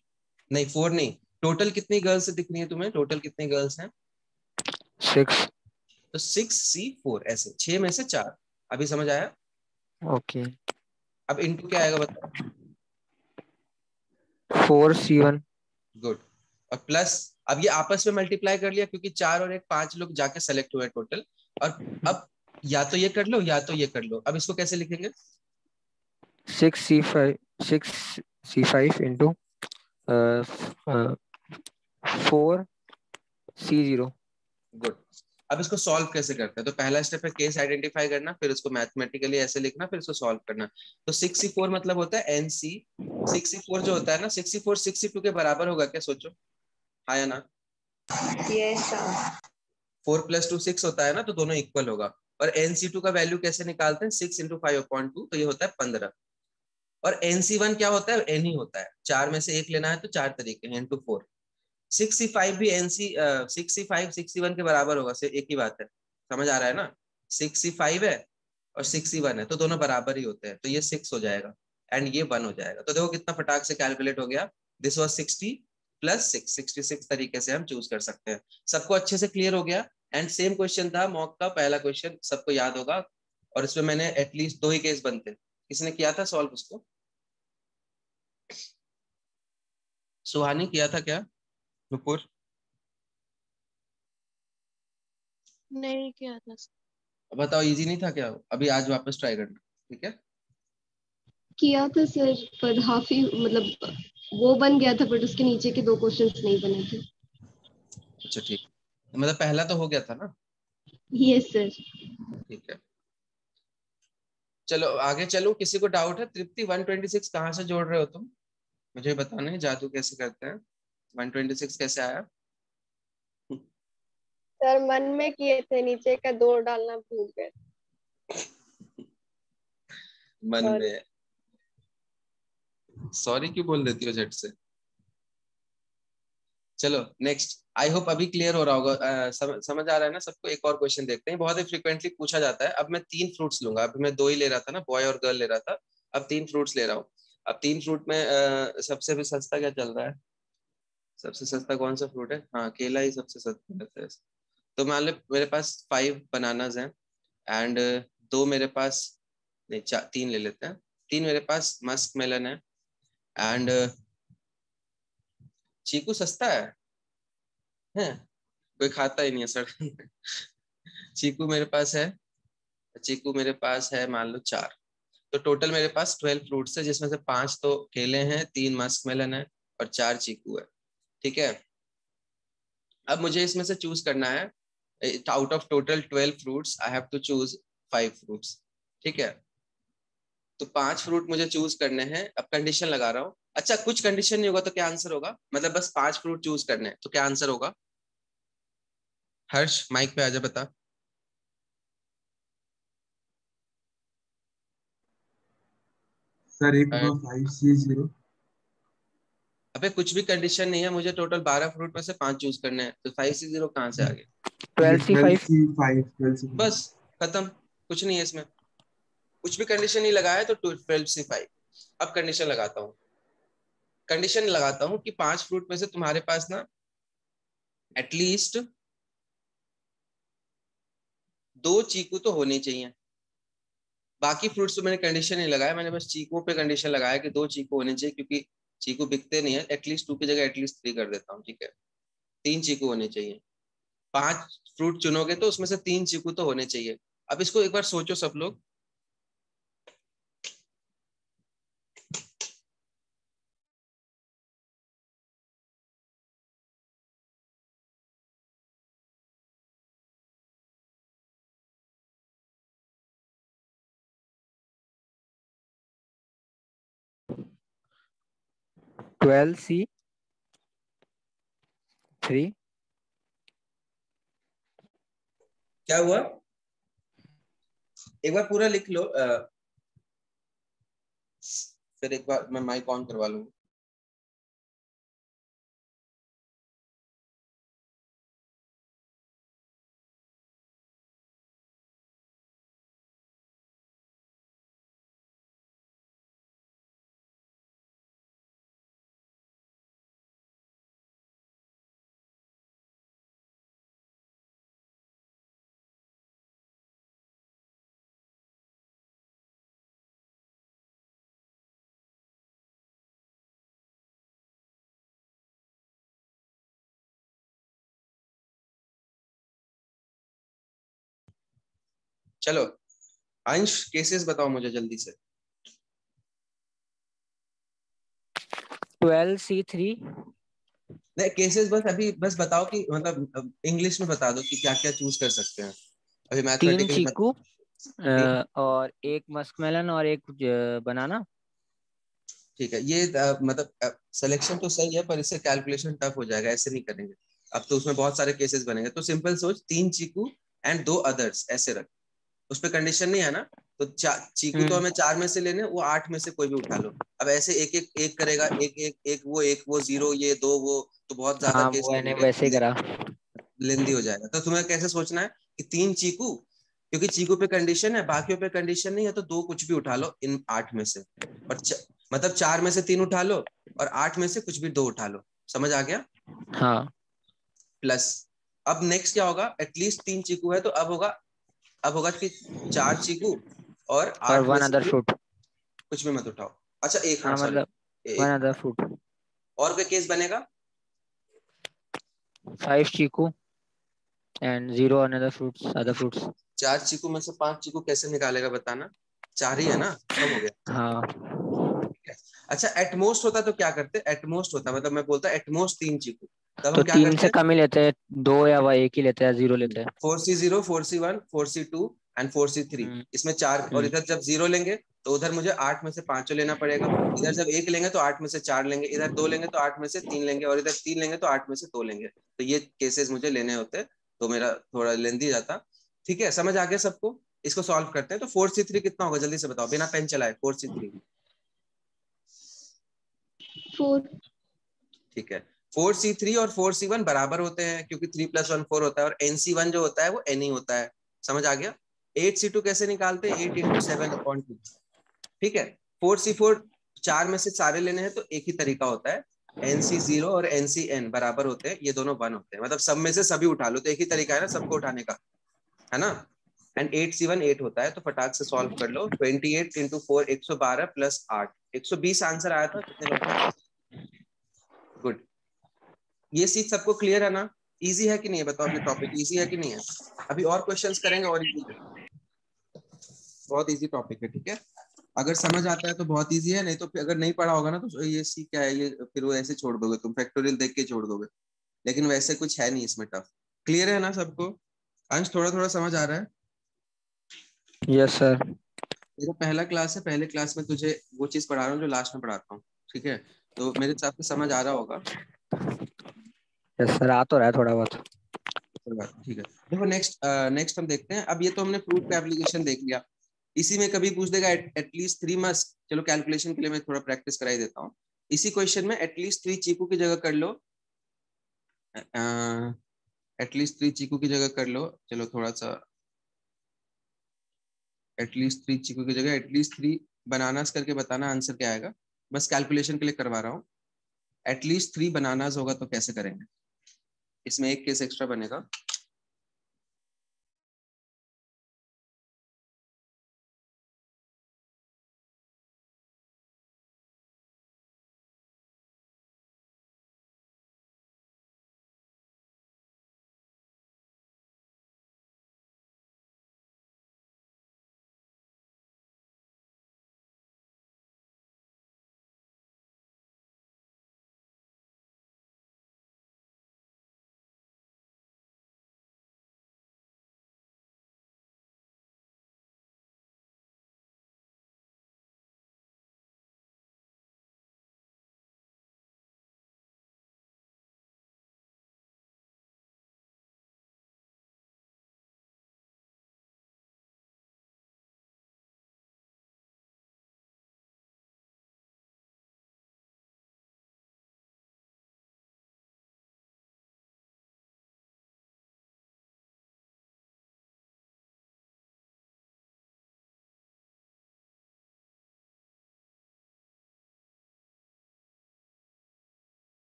नहीं 4 नहीं, टोटल कितनी गर्ल्स दिख रही है तुम्हें, टोटल कितनी गर्ल्स हैं? 6। तो 6C4, ऐसे 6 में से 4। अभी समझ आया? ओके। अब इनटू क्या आएगा बताओ। 4C1। गुड। और प्लस, अब ये आपस में मल्टीप्लाई कर लिया, क्योंकि 4 और 1 5 लोग जाके सेलेक्ट हुए टोटल। और अब या तो ये कर लो या तो ये कर लो। अब इसको कैसे लिखेंगे? 6C5 into 4C0। गुड। अब इसको सॉल्व कैसे करते हैं? तो पहला स्टेप है केस आइडेंटिफाई करना, फिर उसको मैथमेटिकली ऐसे लिखना, फिर इसको सॉल्व करना। तो 6C4 मतलब होता है NC। 6C4 जो होता है ना, 6C4 6C2 के बराबर होगा क्या, सोचो, हाँ या ना? Yes sir. 4 + 2 6 होता है ना, तो दोनों इक्वल होगा। और NC2 का वैल्यू कैसे निकालते हैं? 6 × 5/2, तो ये होता है 15। और NC1 क्या होता है? N ही होता है। 4 में से 1 लेना है तो 4 तरीके हैं, into 4। 6C5 भी NC 6C5 6C1 के बराबर होगा, सिर्फ एक ही बात है। समझ आ रहा है ना? 6C5 है और 6C1 है, तो दोनों बराबर ही होते हैं, तो ये 6 हो जाएगा एंड ये 1 हो जाएगा। तो देखो कितना फटाक से कैलकुलेट हो गया। दिस वाज 60 + 6, 66 तरीके से हम चूज कर सकते हैं। सबको अच्छे से क्लियर हो गया? एंड सेम क्वेश्चन था मॉक का, पहला क्वेश्चन सबको याद होगा, और इसमें मैंने एटलीस्ट 2 ही केस बनते। किसने किया था सॉल्व उसको? सुहानी किया था क्या? नुपुर? नहीं किया था। बताओ, इजी नहीं था क्या? अभी आज वापस ट्राई करना, ठीक है? किया था सर, पर हाफ ही मतलब वो बन गया था, बट उसके नीचे के 2 क्वेश्चंस नहीं बने थे। अच्छा ठीक, मतलब पहला तो हो गया था ना? Yes sir. ठीक है, चलो आगे चलो। किसी को डाउट है? तृप्ति 126 कहाँ से जोड़ रहे हो तुम? मुझे बताना है, जादू कैसे करते हैं? 126 कैसे आया? सर मन में किए थे, नीचे का 2 डालना भूल गए। मन Sorry. में सॉरी क्यों बोल देती हो झट से? चलो नेक्स्ट। आई होप अभी क्लियर हो रहा होगा, समझ आ रहा है ना सबको? एक और क्वेश्चन देखते हैं, बहुत ही फ्रिक्वेंटली पूछा जाता है। अब मैं 3 फ्रूट्स लूंगा। अभी मैं 2 ही ले रहा था ना, बॉय और गर्ल ले रहा था, अब 3 फ्रूट्स ले रहा हूँ। अब 3 फ्रूट में सबसे भी सस्ता क्या चल रहा है? सबसे सस्ता कौन सा फ्रूट है? हाँ, केला ही सबसे सस्ता रहता है। तो मान लो मेरे पास 5 बनानाज हैं एंड 2 मेरे पास, नहीं 3 ले लेते हैं। 3 मेरे पास मस्क मेलन है एंड चीकू सस्ता है? कोई खाता ही नहीं है सर। चीकू मेरे पास है, चीकू मेरे पास है मान लो 4। तो टोटल मेरे पास 12 फ्रूट्स है, जिसमें से 5 तो केले हैं, 3 मस्क मेलन है और 4 चीकू है, ठीक है? अब मुझे इसमें से चूज करना है, out of total 12 fruits I have to choose 5 fruits, ठीक है। तो 5 फ्रूट मुझे चूज करने हैं, अब कंडीशन लगा रहा हूँ। अच्छा कुछ कंडीशन नहीं होगा तो क्या आंसर होगा, मतलब बस 5 फ्रूट चूज करने हैं तो क्या आंसर होगा? हर्ष माइक पे आजा बता। सर एक होगा 5C0। अबे कुछ भी कंडीशन नहीं है, मुझे टोटल 12 फ्रूट में से 5 चूज करने हैं, तो 5C0 कहाँ से आ गए? 12C5। 12C5। बस खत्म, कुछ नहीं है इसमें, कुछ भी कंडीशन नहीं लगाया तो 12C5। अब कंडीशन लगाता हूँ, कंडीशन लगाता हूँ कि 5 फ्रूट में से तुम्हारे पास ना एटलीस्ट 2 चीकू तो होने चाहिए। बाकी फ्रूट्स तो मैंने कंडीशन नहीं लगाया, मैंने बस चीकू पे कंडीशन लगाया कि 2 चीकू होने चाहिए, क्योंकि चीकू बिकते नहीं है। एटलीस्ट 2 की जगह एटलीस्ट 3 कर देता हूँ, ठीक है। 3 चीकू होने चाहिए। 5 फ्रूट चुनोगे तो उसमें से 3 चीकू तो होने चाहिए। अब इसको एक बार सोचो सब लोग, ट्वेल्व सी थ्री। क्या हुआ? एक बार पूरा लिख लो, फिर एक बार मैं माइक ऑन करवा लूंगा। चलो अंश केसेस बताओ मुझे जल्दी से। 12C3। नहीं केसेस बस अभी बस बताओ कि मतलब इंग्लिश में बता दो कि क्या क्या चूज कर सकते हैं। अभी 3 मैथमेटिकली चीकू तीन, और 1 मस्कमेलन और 1 बनाना। ठीक है। ये मतलब सिलेक्शन तो सही है पर इससे कैलकुलेशन टफ हो जाएगा, ऐसे नहीं करेंगे। अब तो उसमें बहुत सारे केसेस बनेंगे, तो सिंपल सोच 3 चीकू एंड 2 अदर्स ऐसे रख। उस पर कंडीशन नहीं है ना, तो चीकू तो हमें 4 में से लेने, वो 8 में से कोई भी उठा लो। अब ऐसे एक एक एक करेगा, एक एक एक वो 0 ये 2 वो, तो बहुत ज्यादा हाँ केस वो मैंने बनेंगे, वैसे ही करा। लेंदी हो जाएगा। तो तुम्हें कैसे सोचना है कि 3 चीकू, क्योंकि चीकू पे कंडीशन है, बाकियों पे कंडीशन नहीं है, तो 2 कुछ भी उठा लो इन 8 में से। और मतलब 4 में से 3 उठा लो और 8 में से कुछ भी 2 उठा लो। समझ आ गया? हाँ। प्लस अब नेक्स्ट क्या होगा, एटलीस्ट 3 चीकू है तो अब होगा कि 4 चीकू और और 8 में 1 से अदर फ्रूट। कुछ भी मत उठाओ। अच्छा एक, हाँ हाँ सॉरी, मतलब 1 एक अदर फ्रूट। और कोई केस बनेगा? 5 chikoo and 0 another fruits, other fruits. 4 chikoo में से 5 चीकू कैसे निकालेगा बताना? 4 ही है ना, कम हो गया। हाँ ठीक है। अच्छा एटमोस्ट होता तो क्या करते? एटमोस्ट होता मतलब मैं बोलता एटमोस्ट 3 चीकू, तब तो हम क्या 3 करते से हैं? कम ही लेते हैं, 2 या 1 ही लेते हैं, 0 लेते हैं। 4C0 4C1 4C2 and 4C3, हम्म इसमें 4, और हम्म इधर जब 0 लेंगे तो उधर मुझे 8 में से 5 लेना पड़ेगा। इधर जब 1 लेंगे तो 8 में से 4 लेंगे, इधर 2 लेंगे तो 8 में से 3 लेंगे, और इधर 3 लेंगे तो 8 में से 2 लेंगे। तो ये केसेस मुझे लेने होते, तो मेरा थोड़ा लेंदी जाता। ठीक है, समझ आ गया सबको? इसको सॉल्व करते हैं। तो 4C3 कितना होगा जल्दी से बताओ, बिना पेन चलाए। 4C3 4। ठीक है। 4C3 और 4C1 बराबर होते हैं, क्योंकि 3 + 1 4 होता है, और NC1 जो होता है वो N ही होता है। समझ आ गया? 8C2 कैसे निकालते हैं? 8 × 7/2। ठीक है। 4C4 4 में से सारे लेने हैं तो एक ही तरीका होता है, NC0 और NCN बराबर होते हैं, ये दोनों 1 होते हैं, मतलब सब में से सभी उठा लो, तो एक ही तरीका है ना सबको उठाने का, है ना। एंड 8C1 8 होता है, तो फटाक से सॉल्व कर लो। 28 × 4 112 + 8 120 आंसर आया था। कितने लोगों का? गुड। ये चीज सबको क्लियर है ना? इजी है कि नहीं है बताओ, अभी टॉपिक इजी है कि नहीं है? अभी और क्वेश्चंस करेंगे, और इजी है, बहुत इजी टॉपिक है, ठीक है। अगर समझ आता है तो बहुत इजी है, नहीं तो फिर अगर नहीं पढ़ा होगा ना तो ये सी क्या है ये, फिर वो ऐसे छोड़ दोगे तुम, फैक्टोरियल देख के छोड़ दोगे, लेकिन वैसे कुछ है नहीं इसमें टफ। क्लियर है ना सबको? अंश थोड़ा थोड़ा समझ आ रहा है? Yes sir. मेरा पहला क्लास है, पहले क्लास में तुझे वो चीज पढ़ा रहा हूँ जो लास्ट में पढ़ाता हूँ, ठीक है? तो मेरे हिसाब से समझ आ रहा होगा। यस सर, आ तो रहा है थोड़ा बहुत। ठीक है, देखो नेक्स्ट हम देखते हैं। अब ये तो हमने प्रूफ का एप्लीकेशन देख लिया। इसी में कभी पूछ देगा एटलीस्ट 3 मस्क, चलो कैलकुलेशन के लिए मैं थोड़ा प्रैक्टिस कराई देता हूँ। इसी क्वेश्चन में एटलीस्ट 3 चीकू की जगह कर लो, एटलीस्ट 3 चीकू की जगह कर लो। चलो थोड़ा सा, एटलीस्ट 3 चीकू की जगह एटलीस्ट 3 बनानास करके बताना आंसर क्या आएगा। बस कैलकुलेशन के लिए करवा रहा हूँ। एटलीस्ट 3 बनानास होगा तो कैसे करेंगे? इसमें एक केस एक्स्ट्रा बनेगा।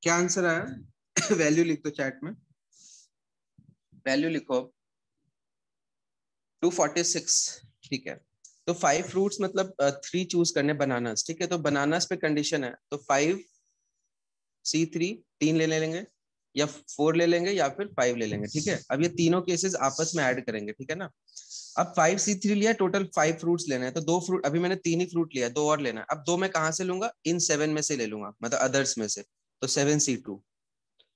क्या आंसर आया? वैल्यू लिख दो चैट में, वैल्यू लिखो 246। ठीक है, तो 5 फ्रूट्स मतलब 3 चूज करने बनानास, ठीक है? तो बनानास पे कंडीशन है, तो 5C3 3 ले लेंगे, या 4 ले लेंगे, या फिर 5 ले लेंगे, ठीक है? अब ये तीनों केसेस आपस में ऐड करेंगे, ठीक है ना? अब 5C3 लिया, टोटल 5 फ्रूट्स लेने हैं, तो 2 फ्रूट, अभी मैंने 3 ही फ्रूट लिया, 2 और लेना है। अब 2 मैं कहां से लूंगा? इन 7 में से ले लूंगा, मतलब अदर्स में से। तो 7C2,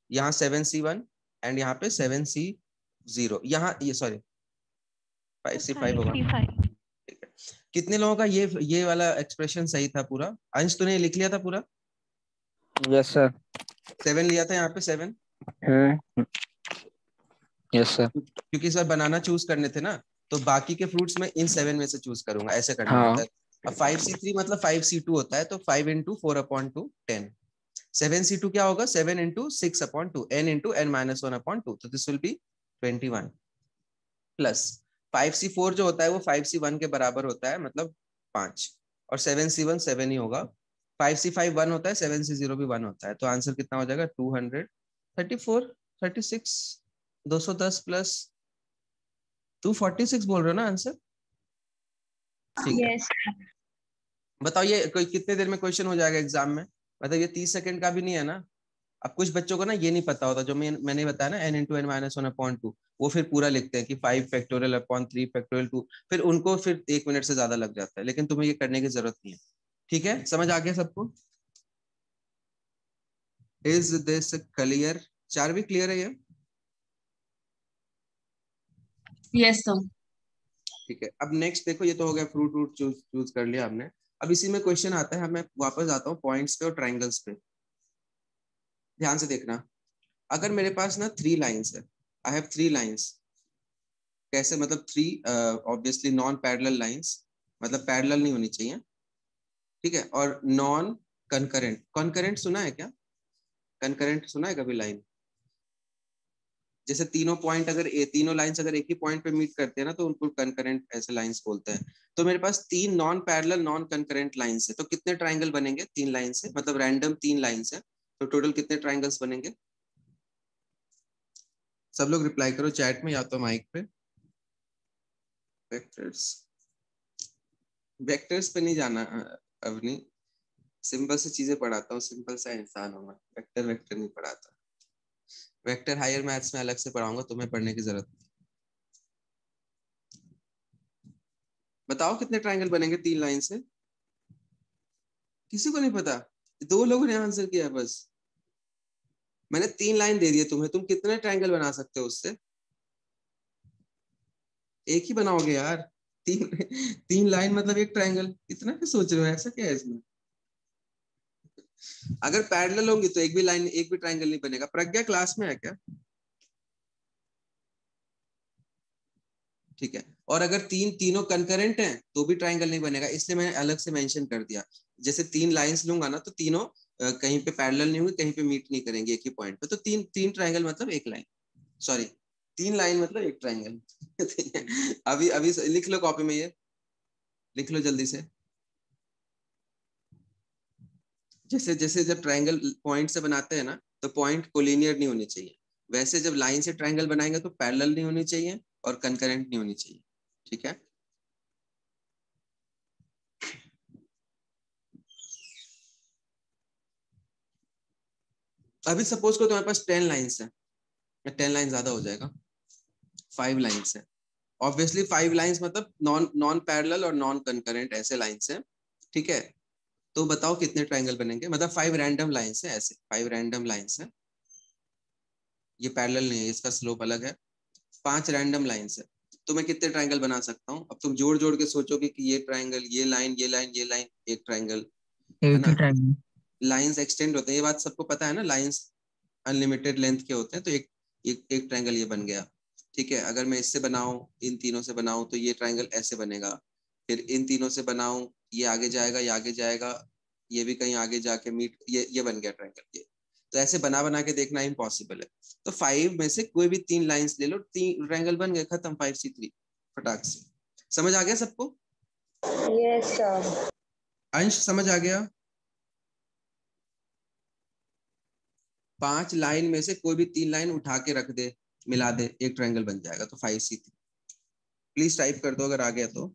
यहाँ 7C1, एंड यहाँ पे 7C0, यहाँ ये सॉरी 5C5 होगा, ठीक है? कितने लोगों का ये वाला एक्सप्रेशन सही था पूरा? अंश तूने लिख लिया था पूरा? Yes sir. 7 लिया था यहाँ पे, 7। Yes sir. क्योंकि इस बार बनाना चूज करने थे ना, तो बाकी के फ्रूट्स में इन 7 में से चूज करूंगा, ऐसे करना हाँ। होता है। अब 5C3 मतलब 5C2 होता है, तो 5 इंटू 4/2 10। 7C2 क्या होगा? 7 इंटू 6/2 n इंटू n-1/2, तो this will be 21 plus 5C4 जो होता है वो 5C1 के बराबर होता है, मतलब 5, और 7C1 7 ही होगा। 5C5 1 होता है, 7C0 भी 1 होता है, तो आंसर कितना हो जाएगा? 234 36 210 प्लस 246 बोल रहे हो ना आंसर? ठीक है, यस। बताओ ये कोई कितने देर में क्वेश्चन हो जाएगा एग्जाम में? मतलब ये 30 सेकंड का भी नहीं है ना। अब कुछ बच्चों को ना ये नहीं पता होता, जो मैंने बताया ना, n इंटू n-1/2, वो फिर पूरा लिखते हैं कि 5 फैक्टोरियल अपॉन 3 फैक्टोरियल 2, फिर उनको फिर 1 मिनट से ज्यादा लग जाता है, लेकिन तुम्हें ये करने की जरूरत नहीं है, ठीक है? समझ आ गया सबको? Is this clear? 4 भी क्लियर है ये? Yes sir. ठीक है, अब नेक्स्ट देखो, ये तो हो गया फ्रूट रूट चूज कर लिया हमने। अब इसी में क्वेश्चन आता है, मैं वापस आता हूँ पॉइंट्स पे और ट्राइंगल्स पे। ध्यान से देखना, अगर मेरे पास ना 3 लाइंस है, आई हैव 3 लाइंस। कैसे मतलब 3? ऑब्वियसली नॉन पैरेलल लाइंस, मतलब पैरेलल नहीं होनी चाहिए, ठीक है? और नॉन कंकरेंट, कंकरेंट सुना है क्या? कंकरेंट सुना है कभी लाइन? जैसे तीनों पॉइंट अगर तीनों लाइंस अगर एक ही पॉइंट पे मीट करते हैं ना तो उनको कंकरेंट ऐसे लाइंस बोलते हैं। तो मेरे पास 3 non parallel non concurrent lines है, तो कितने ट्राइंगल बनेंगे 3 लाइन से? मतलब रैंडम 3 लाइंस है, तो टोटल कितने ट्राइंगल्स बनेंगे? सब लोग रिप्लाई करो चैट में या तो माइक पे। वेक्टर्स, वेक्टर्स पे नहीं जाना अवनी, सिंपल से चीजें पढ़ाता हूँ, सिंपल सा इंसान हूँ मैं, वेक्टर वेक्टर नहीं पढ़ाता। वेक्टर हायर मैथ्स में अलग से पढ़ाऊंगा, तुम्हें पढ़ने की जरूरत नहीं। बताओ कितने ट्राइंगल बनेंगे 3 लाइन से? किसी को नहीं पता? 2 लोगों ने आंसर किया बस। मैंने 3 लाइन दे दी है तुम्हें, तुम कितने ट्राइंगल बना सकते हो उससे? एक ही बनाओगे यार। 3 लाइन मतलब 1 ट्राइंगल, इतना क्या सोच रहे हो? ऐसा क्या है इसमें? अगर पैरेलल होंगी तो एक भी लाइन एक भी ट्राइंगल नहीं बनेगा। प्रज्ञा क्लास में है क्या? ठीक है। और अगर तीनों कंकरेंट हैं तो भी ट्राइंगल नहीं बनेगा, इसलिए मैंने अलग से मेंशन कर दिया। जैसे 3 लाइंस लूंगा ना तो तीनों कहीं पे पैरेलल नहीं होंगे, कहीं पे मीट नहीं करेंगे एक ही पॉइंट पे, तो तीन ट्राइंगल मतलब 1 लाइन, सॉरी 3 लाइन मतलब 1 ट्राइंगल। अभी अभी लिख लो कॉपी में, ये लिख लो जल्दी से। जैसे जैसे जब ट्राइंगल पॉइंट से बनाते हैं ना तो पॉइंट कोलिनियर नहीं होने चाहिए, वैसे जब लाइन से ट्राइंगल बनाएंगे तो पैरेलल नहीं होनी चाहिए और कंकरेंट नहीं होनी चाहिए। ठीक है। अभी सपोज करो तुम्हारे पास 10 लाइंस है, 10 लाइन ज्यादा हो जाएगा, 5 लाइंस है। ऑब्वियसली 5 लाइंस मतलब नॉन पैरेलल और नॉन कंकरेंट ऐसे लाइंस है। ठीक है। तो बताओ कितने ट्राइंगल बनेंगे? मतलब 5 रैंडम लाइंस है, ऐसे 5 रैंडम लाइंस है, ये पैरेलल नहीं है, इसका स्लोप अलग है। 5 रैंडम लाइंस है, तो मैं कितने ट्राइंगल बना सकता हूँ? अब तुम जोड़ जोड़ के सोचोगे कि ये ट्राइंगल, ये लाइन, ये लाइन, ये लाइन, एक ट्राइंगल, है एक ना? ही ट्राइंगल। लाइंस एक्सटेंड होते हैं, ये बात सबको पता है ना, लाइंस अनलिमिटेड लेंथ के होते हैं, तो एक ट्राइंगल ये बन गया। ठीक है। अगर मैं इससे बनाऊं, इन तीनों से बनाऊं तो ये ट्राइंगल ऐसे बनेगा। फिर इन तीनों से बनाऊं, ये आगे जाएगा, ये आगे जाएगा, ये भी कहीं आगे जाके मीट, ये बन गया ट्राइंगल ये। तो ऐसे बना बना के देखना इम्पॉसिबल है। तो 5 में से कोई भी 3 लाइंस ले लो, 3 ट्राइंगल बन गए, खत्म, 5C3 फटाक से। समझ आ गया सबको? Yes sir. अंश समझ आ गया? 5 लाइन में से कोई भी 3 लाइन उठा के रख दे, मिला दे, एक ट्रायंगल बन जाएगा, तो 5C3। प्लीज टाइप कर दो अगर आ गया तो।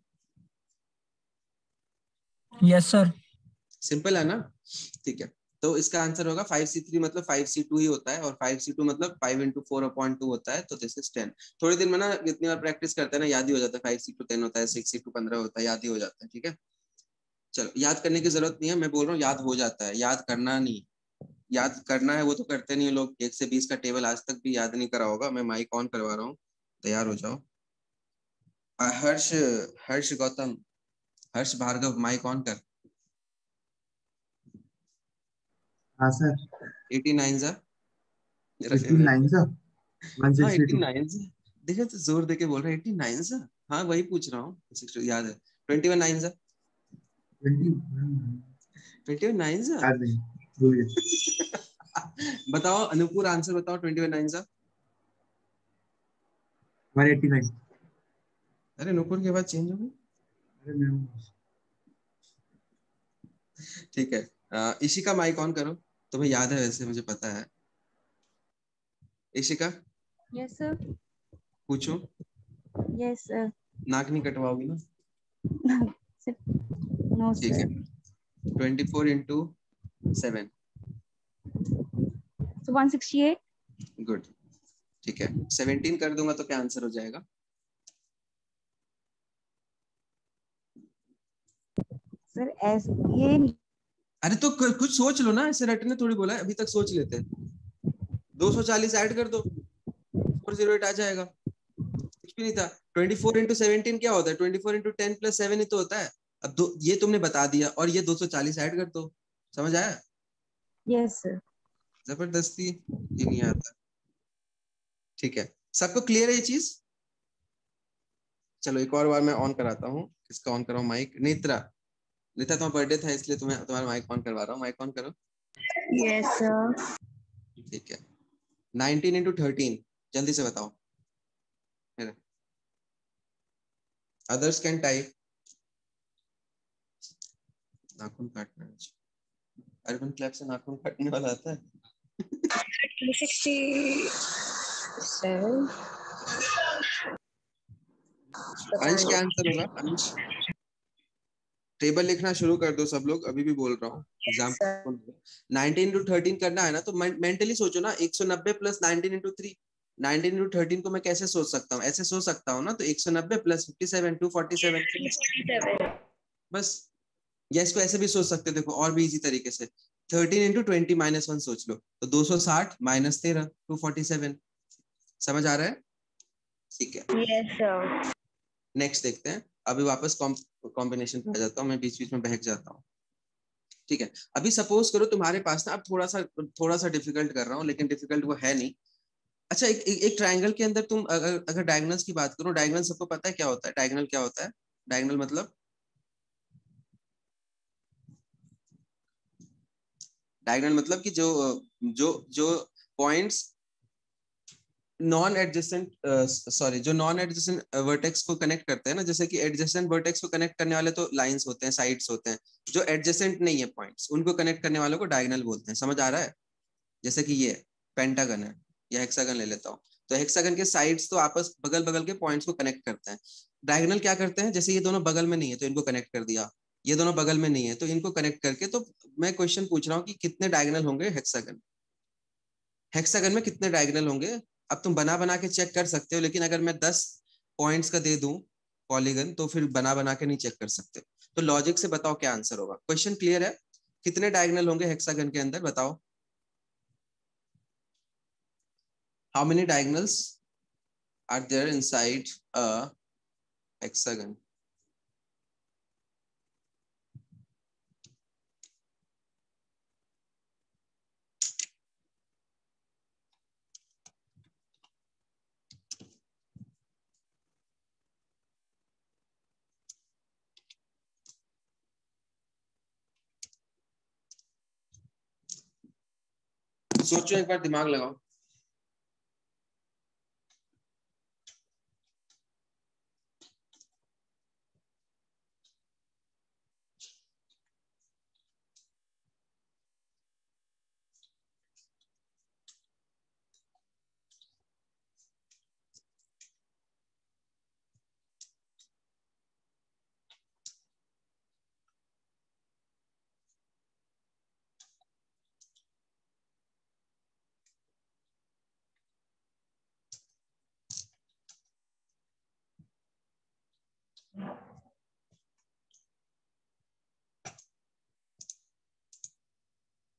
Yes sir. सिंपल है ना? ठीक है। तो इसका आंसर होगा 5C3 मतलब 5C2 ही होता है, और 5C2 मतलब 5 into 4/2 होता है, तो दिस इज 10। थोड़े दिन में ना जितनी बार प्रैक्टिस करते हैं ना याद ही हो जाता है। 5C2 10 होता है, 6C2 15 होता है, याद ही हो जाता है। ठीक है। चलो, याद करने की जरूरत नहीं है, मैं बोल रहा हूँ याद हो जाता है, याद करना नहीं। याद करना है वो तो करते नहीं है लोग। 1 से 20 का टेबल आज तक भी याद नहीं करा होगा। मैं माइक ऑन करवा रहा हूँ, तैयार हो जाओ। हर्ष, हर्ष गौतम, हर्ष भार्गव, माइक ऑन कर। हाँ सर। 89 जा 89 सर। हाँ 162। 89 जा, देखो तो जोर देके बोल रहा है 89 जा। हाँ वही पूछ रहा हूँ, 60 याद है। 21 9 जा 20। 21 9 जा। याद नहीं, भूल गया। बताओ अनुपुर, आंसर बताओ 21 9 जा। 189। अरे अनुपुर के बाद चेंज हो गई। अरे मैं ठीक है। इशिका माइक ऑन करो, तुम्हें याद है वैसे, मुझे पता है। Ishika yes sir. पूछो। Yes sir. नाक नहीं कटवाओगी ना? नो ठीक है। सर। 24 into 7। So 168. गुड। ठीक है। 17 कर दूंगा तो क्या आंसर हो जाएगा? सर एस ये अरे तो कुछ सोच लो ना, ऐसे रटने थोड़ी बोला है, अभी तक सोच लेते। 240 ऐड कर दो, 408 आ जाएगा। कुछ भी नहीं था। 24 into 17 क्या होता है? 24 into 10 plus 7 ही तो होता है। अब ये तुमने बता दिया, और ये 240 ऐड कर दो। समझ आया? Yes sir. जबरदस्ती ये नहीं आता। ठीक है, सबको क्लियर है ये चीज? चलो एक और बार मैं ऑन कराता हूँ। किसका ऑन कराऊं माइक? नेत्रा, नेत्रा तुम्हारा बर्थडे था इसलिए तुम्हारा माइक ऑन करवा रहा हूँ। माइक ऑन करो। Yes sir. ठीक है 19 into 13 जल्दी से बताओ। Others can type. नाखून काटना है। अर्बन क्लैप से नाखून काटने वाला आता है। 367 अंश क्या आंसर होगा? अंश टेबल लिखना शुरू कर दो सब लोग, अभी भी बोल रहा हूँ एग्जाम 19 into 13 करना है ना, तो मेंटली सोचो ना 190 प्लस 19 into 3। 19 into 13 को मैं कैसे सोच सकता हूँ? ऐसे सोच सकता हूँ ना, तो 190 प्लस 57 247 बस। या इसको ऐसे भी सोच सकते हो, देखो और भी इजी तरीके से 13 into 20 minus 1 सोच लो, तो 260 minus 13 247। समझ आ रहा है? ठीक है यस सर। नेक्स्ट देखते हैं। अभी वापस कॉम्बिनेशन पे आ जाता हूँ, मैं बीच बीच में बहक जाता हूँ। ठीक है अभी सपोज करो तुम्हारे पास ना, अब थोड़ा सा डिफिकल्ट कर रहा हूँ लेकिन डिफिकल्ट वो है नहीं। अच्छा एक ट्रायंगल के अंदर तुम अगर डायगोनल्स की बात करो, डायगोनल सबको पता है क्या होता है? डायगोनल क्या होता है? डायगोनल मतलब कि जो पॉइंट्स नॉन एडजेसेंट वर्टेक्स को कनेक्ट करते हैं ना, जैसे कि एडजेसेंट वर्टेक्स को कनेक्ट करने वाले तो लाइंस होते हैं, साइड्स होते हैं। जो एडजेसेंट नहीं है पॉइंट्स, उनको कनेक्ट करने वालों को डायगोनल बोलते हैं। समझ आ रहा है? जैसे कि ये पेंटागन है या हेक्सागन ले लेता हूँ, तो हेक्सागन के साइड्स तो आपस बगल बगल के पॉइंट्स को कनेक्ट करते हैं। डायगोनल क्या करते हैं? जैसे ये दोनों बगल में नहीं है तो इनको कनेक्ट कर दिया, ये दोनों बगल में नहीं है तो इनको कनेक्ट करके। तो मैं क्वेश्चन पूछ रहा हूँ कि कितने डायगोनल होंगे हेक्सागन में कितने डायगोनल होंगे? अब तुम बना बना के चेक कर सकते हो, लेकिन अगर मैं 10 पॉइंट्स का दे दूं पॉलीगन, तो फिर बना बना के नहीं चेक कर सकते। तो लॉजिक से बताओ क्या आंसर होगा। क्वेश्चन क्लियर है? कितने डायगोनल होंगे हेक्सागन के अंदर बताओ। How many diagonals are there inside a hexagon? सोचो एक बार, दिमाग लगाओ।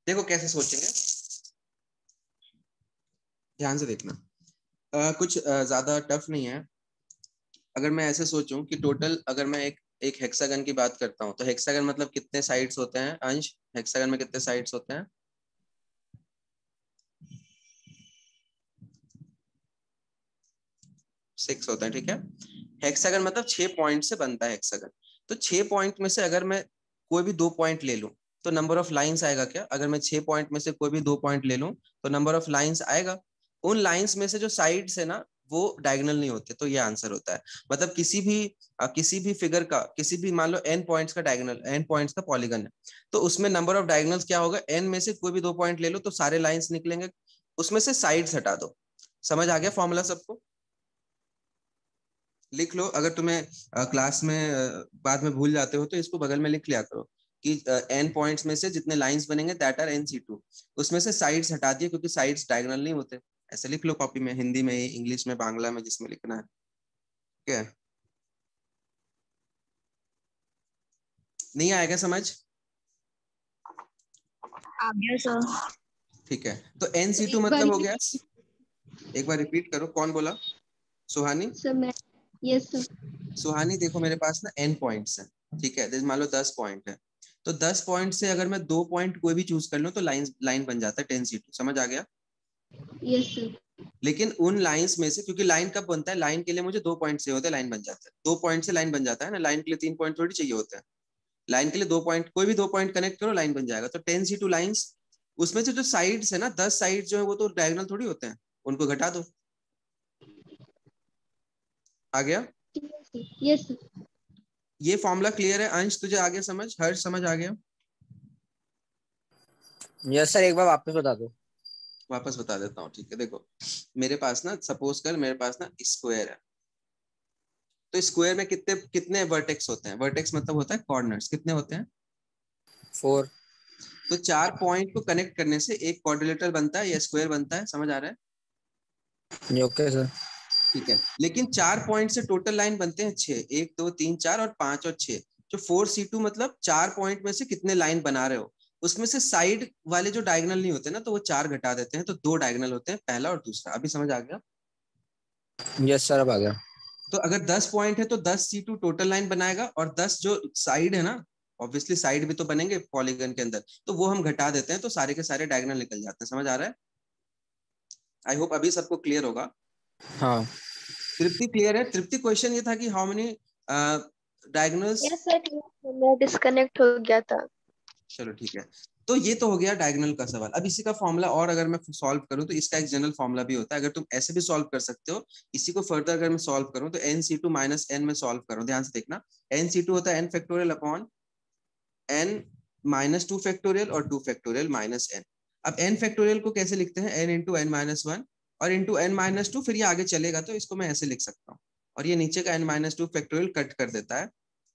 देखो कैसे सोचेंगे, ध्यान से देखना। कुछ ज्यादा टफ नहीं है। अगर मैं ऐसे सोचूं कि टोटल, अगर मैं एक हेक्सागन की बात करता हूं, तो हेक्सागन मतलब कितने साइड्स होते हैं अंश? हेक्सागन में कितने साइड्स होते हैं? 6 होते हैं। ठीक है हेक्सागन मतलब 6 पॉइंट से बनता है हेक्सागन। तो 6 पॉइंट में से अगर मैं कोई भी 2 पॉइंट ले लूं, तो नंबर ऑफ लाइंस आएगा क्या? अगर मैं 6 पॉइंट में से कोई भी 2 पॉइंट ले लूं, तो नंबर ऑफ लाइंस आएगा। उन लाइंस में से जो साइड्स है ना, वो डायगोनल नहीं होते। तो ये आंसर होता है। मतलब किसी भी फिगर का, किसी भी मान लो n पॉइंट्स का डायगोनल, n पॉइंट्स का पॉलीगन है, तो उसमें नंबर ऑफ डायगोनल्स क्या होगा? n में से कोई भी 2 पॉइंट ले लो तो सारे लाइंस निकलेंगे, उसमें से साइड्स हटा दो। समझ आ गया फॉर्मूला सबको? लिख लो। अगर तुम्हें क्लास में बाद में भूल जाते हो तो इसको बगल में लिख लिया करो कि n पॉइंट्स में से जितने लाइंस बनेंगे दैट आर nc2, उसमें से साइड्स हटा दिए क्योंकि साइड्स डायगोनल नहीं होते। ऐसे लिख लो कॉपी में, हिंदी में, इंग्लिश में, बांग्ला में, जिसमें लिखना है। ठीक है नहीं आएगा समझ? आ गया सर। ठीक है तो nc2 एक बार मतलब हो गया। एक बार रिपीट करो, कौन बोला? सुहानी? सर मैं यस सर। सुहानी देखो मेरे पास ना n पॉइंट्स है, ठीक है, मान लो 10 पॉइंट है, तो 10 पॉइंट से अगर मैं 2 पॉइंट कोई भी चूज कर लूं तो लाइन बन जाता है 10c2। समझ आ गया? Yes sir. लेकिन उन लाइंस में से, क्योंकि लाइन कब बनता है? लाइन के लिए मुझे 2 पॉइंट से होते हैं लाइन बन जाता है। 2 पॉइंट से लाइन बन जाता है ना, लाइन के लिए 3 पॉइंट थोड़ी चाहिए होते हैं। लाइन के लिए 2 पॉइंट, कोई भी 2 पॉइंट कनेक्ट करो लाइन बन जाएगा। तो 10c2 लाइंस उसमें से जो साइड्स है ना, 10 साइड जो है वो तो डायगोनल थोड़ी होते हैं, उनको घटा दो। आ गया? Yes sir. ये फॉर्मूला क्लियर है? अंश तुझे आ गया समझ? हर्ष समझ आ गया? यस सर, एक बार वापस बता दो। वापस बता देता हूँ, ठीक है। देखो, मेरे पास ना, सपोज कर मेरे पास ना स्क्वायर है, तो स्क्वायर में कितने कितने वर्टेक्स होते हैं? वर्टेक्स मतलब होता है कॉर्नर्स। कितने होते हैं? 4। तो 4 पॉइंट को कनेक्ट करने से एक क्वाड्रिलेटरल बनता है या स्क्वायर बनता है, समझ आ रहा है? Okay sir. ठीक है, लेकिन 4 पॉइंट से टोटल लाइन बनते हैं 6, 1 2 3 4 और 5 और 6। जो 4C2 मतलब 4 पॉइंट में से कितने लाइन बना रहे हो, उसमें से साइड वाले जो डायगोनल नहीं होते ना, तो वो 4 घटा देते हैं, तो 2 डायगोनल होते हैं, पहला और दूसरा। अभी समझ आ गया? यस सर, अब आ गया। तो अगर 10 पॉइंट है तो 10C2 टोटल लाइन बनाएगा, और 10 जो साइड है ना, ऑब्वियसली साइड भी तो बनेंगे पॉलीगन के अंदर, तो वो हम घटा देते हैं, तो सारे के सारे डायगोनल निकल जाते हैं। समझ आ रहा है? आई होप अभी सबको क्लियर होगा। हाँ। तृप्ति क्लियर है? तृप्ति, क्वेश्चन ये था कि how many diagonals. Yes sir, मैं डिस्कनेक्ट हो गया था। चलो ठीक है, तो ये तो हो गया डायगोनल का सवाल। अब इसी का फॉर्मूला और अगर मैं सॉल्व करूं तो इसका एक जनरल फॉर्मूला भी होता है, अगर तुम ऐसे भी सॉल्व कर सकते हो। इसी को फर्दर अगर मैं सॉल्व करूं तो n(c2 - n) में सॉल्व करूं, ध्यान से देखना। n(c2) होता है n factorial upon n minus 2 factorial और 2 फैक्टोरियल माइनस n। अब n फैक्टोरियल को कैसे लिखते हैं? n इंटू n माइनस 1 और इंटू n माइनस 2, फिर ये आगे चलेगा तो इसको मैं ऐसे लिख सकता हूँ, और ये नीचे का n माइनस 2 फैक्टोरियल कट कर देता है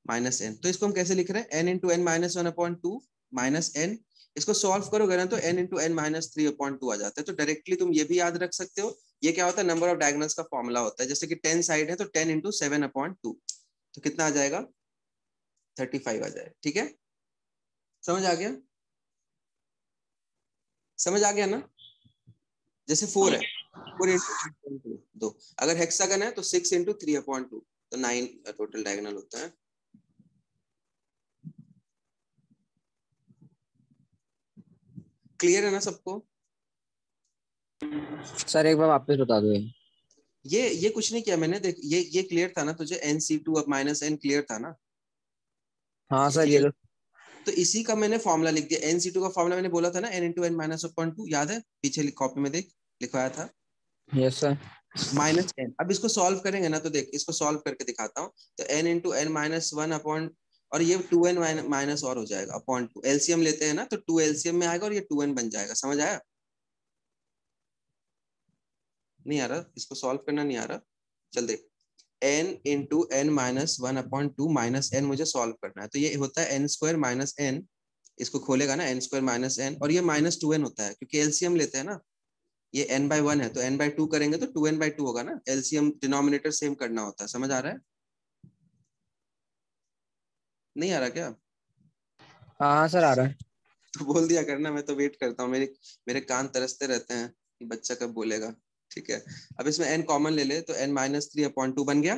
माइनस n। तो इसको हम कैसे लिख रहे हैं? n into n minus 1 upon 2 minus n। इसको सॉल्व करोगे ना तो n into n minus 3 upon 2 आ जाता है। तो डायरेक्टली तुम ये भी याद रख सकते हो, ये क्या होता है? नंबर ऑफ डायगोनल्स का फॉर्मूला होता है। जैसे कि 10 साइड है तो 10 इंटू 7 अपॉन 2, तो कितना आ जाएगा? 35 आ जाएगा। ठीक है, समझ आ गया? समझ आ गया ना? जैसे 4 है, 4 इंटू 2। अगर हेक्सागन है तो 6 इंटू 3 अपॉन 2, तो 9 टोटल डायगोनल होता है। क्लियर है ना सबको? सर एक बार वापस बता दो। ये कुछ नहीं किया मैंने, देख ये क्लियर था ना तुझे? nc2 अब माइनस n क्लियर था ना? हाँ ये सर, ये क्लियर। तो। तो इसी का मैंने फॉर्मूला लिख दिया। nc2 का फॉर्मूला मैंने बोला था ना, n into n minus upon 2, याद है? पीछे कॉपी में देख, लिखवाया था यस सर। Minus n। अब इसको सॉल्व करेंगे ना, तो देख इसको सॉल्व करके दिखाता हूँ। तो n into n minus 1 upon, और ये 2n माइनस और हो जाएगा अपॉन 2। एलसीएम लेते हैं ना, तो 2 एलसीएम में आएगा और ये 2n बन जाएगा। समझ आया? नहीं आ रहा? इसको सॉल्व करना नहीं आ रहा? चल देख, n into n minus 1 upon 2 minus n मुझे सॉल्व करना है, तो ये होता है n स्क्वायर माइनस n। इसको खोलेगा ना, n स्क्वायर माइनस n, और ये माइनस 2n होता है क्योंकि एलसीएम लेते हैं ना। ये n/1 है तो n/2 करेंगे तो 2n/2 होगा ना। एलसीएम डिनोमिनेटर सेम करना होता है। समझ आ रहा है? नहीं आ रहा क्या? हाँ हाँ सर, आ रहा है। तो बोल दिया करना, मैं तो वेट करता हूँ, मेरे मेरे कान तरसते रहते हैं कि बच्चा कब बोलेगा। ठीक है, अब इसमें n कॉमन ले ले तो n माइनस 3 अपॉन 2 बन गया।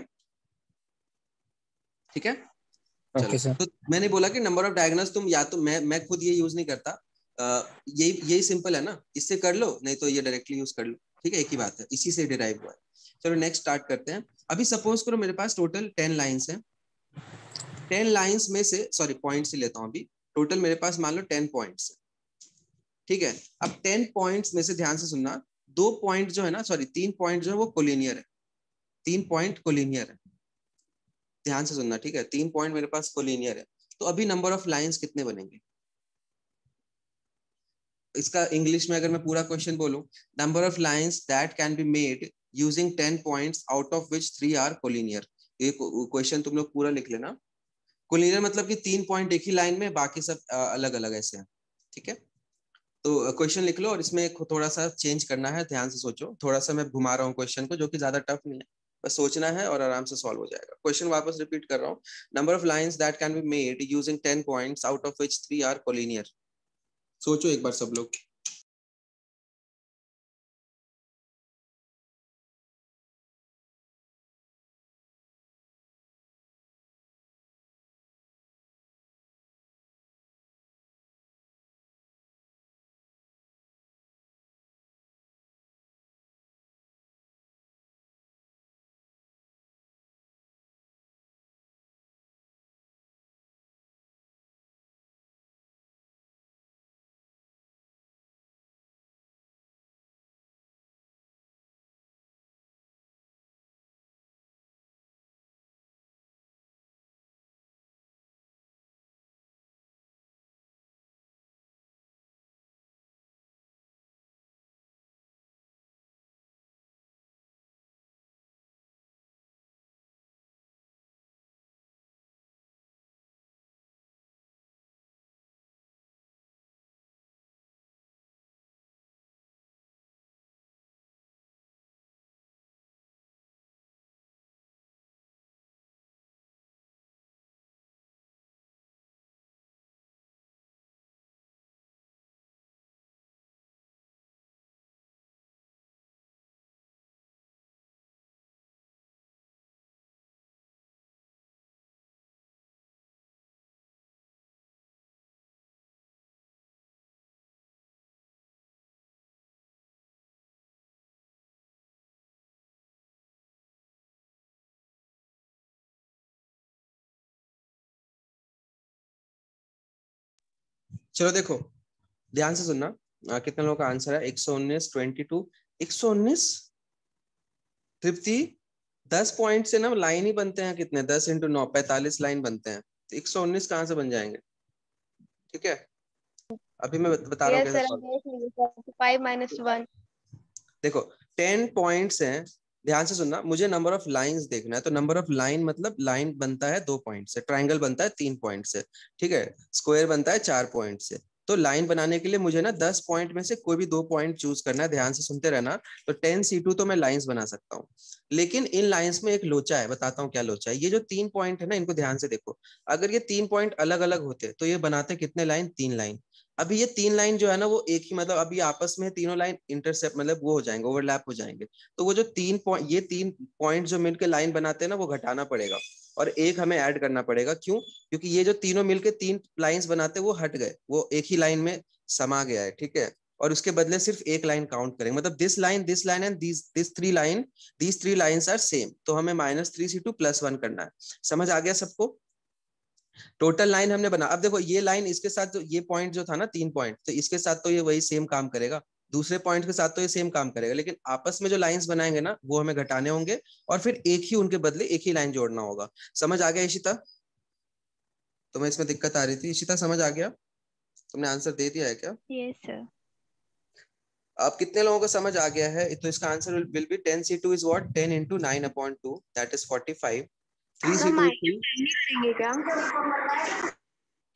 ठीक है, चलो। Okay sir. तो मैंने बोला कि नंबर ऑफ डायगोनल्स तुम, या तो मैं खुद ये यूज नहीं करता, यही यही सिंपल है ना, इससे कर लो, नहीं तो ये डायरेक्टली यूज कर लो। ठीक है, एक ही बात है, इसी से डिराइव हुआ है। चलो नेक्स्ट स्टार्ट करते हैं। अभी सपोज करो मेरे पास टोटल 10 लाइंस हैं। 10 लाइंस में से, सॉरी पॉइंट्स ही लेता हूँ अभी। टोटल मेरे पास मान लो 10 पॉइंट्स है। ठीक है, अब 10 पॉइंट्स में से ध्यान से सुनना, 2 पॉइंट जो है ना, सॉरी 3 पॉइंट जो है वो कोलिनियर है। 3 पॉइंट कोलिनियर है, ध्यान से सुनना। ठीक है, 3 पॉइंट मेरे पास कोलिनियर है। तो अभी नंबर ऑफ लाइंस कितने बनेंगे? इसका इंग्लिश में अगर मैं पूरा क्वेश्चन बोलूं, number of lines that can be made using 10 points out of which 3 are collinear. ये क्वेश्चन तुम लोग पूरा लिख लेना। कोलिनियर मतलब कि 3 पॉइंट एक ही लाइन में, बाकी सब अलग अलग ऐसे हैं। ठीक है, तो क्वेश्चन लिख लो, और इसमें थोड़ा सा चेंज करना है, ध्यान से सोचो। थोड़ा सा मैं घुमा रहा हूँ क्वेश्चन को, जो कि ज्यादा टफ नहीं है, बस सोचना है और आराम से सॉल्व हो जाएगा। क्वेश्चन वापस रिपीट कर रहा हूँ। Number of lines that can be made using 10 points out of which 3 are collinear. सोचो एक बार सब लोग। चलो देखो ध्यान से सुनना, कितने लोगों का आंसर है? 119, 22, 119। तृप्ति 10 पॉइंट से ना लाइन ही बनते हैं कितने? 10 × 9 45 लाइन बनते हैं, तो 119 कहाँ से बन जाएंगे? ठीक है, अभी मैं बता रहा हूँ यस कैसे सर, solve। देख लीजिए 5 - 1। देखो 10 पॉइंट्स हैं, ध्यान से सुनना, मुझे नंबर ऑफ लाइंस देखना है, तो नंबर ऑफ लाइन मतलब लाइन बनता है 2 पॉइंट से, ट्राइंगल बनता है 3 पॉइंट से, ठीक है, स्क्वायर बनता है 4 पॉइंट से। तो लाइन बनाने के लिए मुझे ना 10 पॉइंट में से कोई भी 2 पॉइंट चूज करना है, ध्यान से सुनते रहना। तो 10C2 तो मैं लाइंस बना सकता हूँ, लेकिन इन लाइंस में एक लोचा है, बताता हूँ क्या लोचा है। ये जो 3 पॉइंट है ना, इनको ध्यान से देखो, अगर ये 3 पॉइंट अलग अलग होते तो ये बनाते कितने लाइन? 3 लाइन। अभी ये 3 लाइन जो है ना वो एक ही, मतलब अभी आपस में तीनों लाइन इंटरसेप्ट, मतलब वो हो जाएंगे, ओवरलैप हो जाएंगे। तो वो जो 3 पॉइंट, ये 3 पॉइंट जो मिलकर लाइन बनाते हैं ना, वो घटाना पड़ेगा और एक हमें ऐड करना पड़ेगा। क्यों? क्योंकि ये जो तीनों मिलकर 3 लाइंस बनाते हैं वो हट गए, वो एक ही लाइन में समा गया है, ठीक है, और उसके बदले सिर्फ एक लाइन काउंट करेंगे, मतलब this line and this 3 lines are same. तो हमें -3C2 +1 करना है। समझ आ गया सबको? टोटल लाइन हमने बना। अब देखो ये लाइन इसके साथ, जो ये पॉइंट जो था ना 3 पॉइंट, तो इसके साथ तो ये वही सेम काम करेगा, दूसरे पॉइंट के साथ तो ये सेम काम करेगा, लेकिन आपस में जो लाइंस बनाएंगे ना वो हमें घटाने होंगे और फिर एक ही उनके बदले एक ही लाइन जोड़ना होगा। समझ आ गया इशिता? तुम्हें इसमें दिक्कत आ रही थी इशिता? समझ आ गया? तुमने आंसर दे दिया है क्या? Yes sir. अब कितने लोगों को समझ आ गया है? तो इसका answer will B 10C2 is what? 10 × 9/2, that is 45। 3C2 is 3 करेंगे क्या?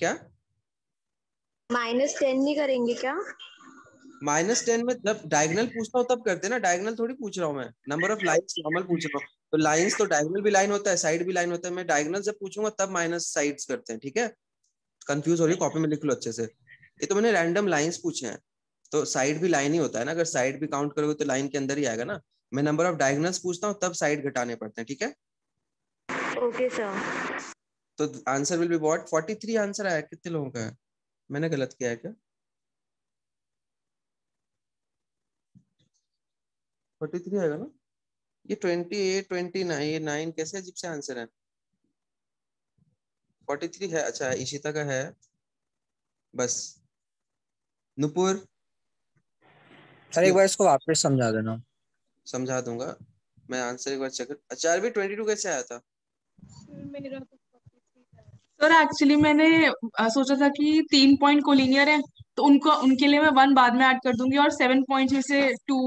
क्या? -10 नहीं करेंगे क्या? -10 में जब डायगोनल पूछता हूँ तब करते हैं ना, डायगोनल थोड़ी पूछ रहा हूँ मैं, नंबर ऑफ लाइंस नॉर्मल पूछ रहा हूँ। तो लाइंस तो डायगोनल भी लाइन होता है, साइड भी लाइन होता है, मैं डायगोनल जब पूछूंगा तब माइनस साइड्स करते हैं, ठीक है? कंफ्यूज हो रही, कॉपी में लिख लो अच्छे से। ये तो मैंने रैंडम लाइंस पूछे हैं, तो साइड भी लाइन ही होता है ना, अगर साइड भी काउंट करोगे तो लाइन के अंदर ही आएगा ना। मैं नंबर ऑफ डायगोनल्स पूछता हूँ तब साइड घटाने पड़ते हैं, ठीक है? Okay sir. तो answer will be what? 43 answer आया। कितने लोगों का है? मैंने गलत किया है क्या? 43 आएगा ना? ये 28, 29, ये 9 कैसे अजीब से आंसर है? 43 है। अच्छा इशिता का है बस। नुपुर सर एक बार इसको वापस समझा देना। समझा दूंगा मैं, आंसर एक बार चेक। अच्छा अरबी 22 कैसे आया था? सर एक्चुअली मैंने सोचा था कि 3 पॉइंट कोलिनियर है, तो उनको उनके लिए मैं 1 बाद में ऐड कर दूंगी और 7 पॉइंट में से 2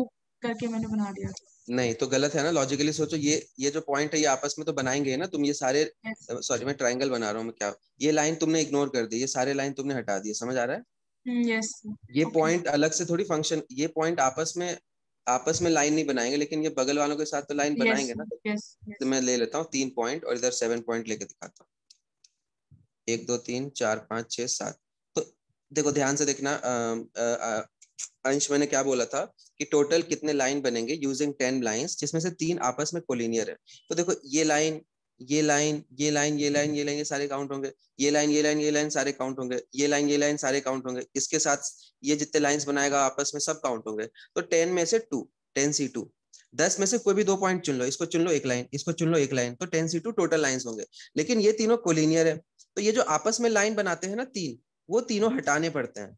करके मैंने बना दिया था। नहीं तो गलत है ना, लॉजिकली सोचो, ये जो पॉइंट है ये आपस में तो बनाएंगे ना तुम, ये सारे, Yes. सॉरी मैं ट्रायंगल बना रहा हूँ मैं, क्या ये लाइन तुमने इग्नोर कर दी, ये सारे लाइन तुमने हटा दिए, समझ आ रहा है? यस। ये ओके। पॉइंट अलग से थोड़ी फंक्शन, ये पॉइंट आपस में लाइन नहीं बनाएंगे, लेकिन ये बगल वालों के साथ तो लाइन यस बनाएंगे ना। यस तो मैं ले लेता हूँ 3 पॉइंट और इधर 7 पॉइंट लेके दिखाता हूँ। 1 2 3 4 5 6 7। तो देखो ध्यान से देखना, अंश मैंने क्या बोला था कि टोटल कितने लाइन बनेंगे यूजिंग 10 लाइंस, जिसमें से 3 आपस में कोलिनियर है। तो देखो ये लाइन, ये लाइन, ये लाइन, ये लाइन, ये लाइन, ये सारे काउंट होंगे, ये लाइन, ये लाइन, ये लाइन सारे काउंट होंगे, ये लाइन, ये लाइन सारे काउंट होंगे, इसके साथ ये जितने लाइंस बनाएगा आपस में सब काउंट होंगे। तो 10 में से 2, 10C2। 10 में से कोई भी 2 पॉइंट चुन लो, इसको चुन लो 1 लाइन, इसको चुन लो 1 लाइन, तो 10C2 टोटल लाइंस होंगे। लेकिन ये तीनों कोलिनियर है, तो ये जो आपस में लाइन बनाते हैं ना 3, वो तीनों हटाने पड़ते हैं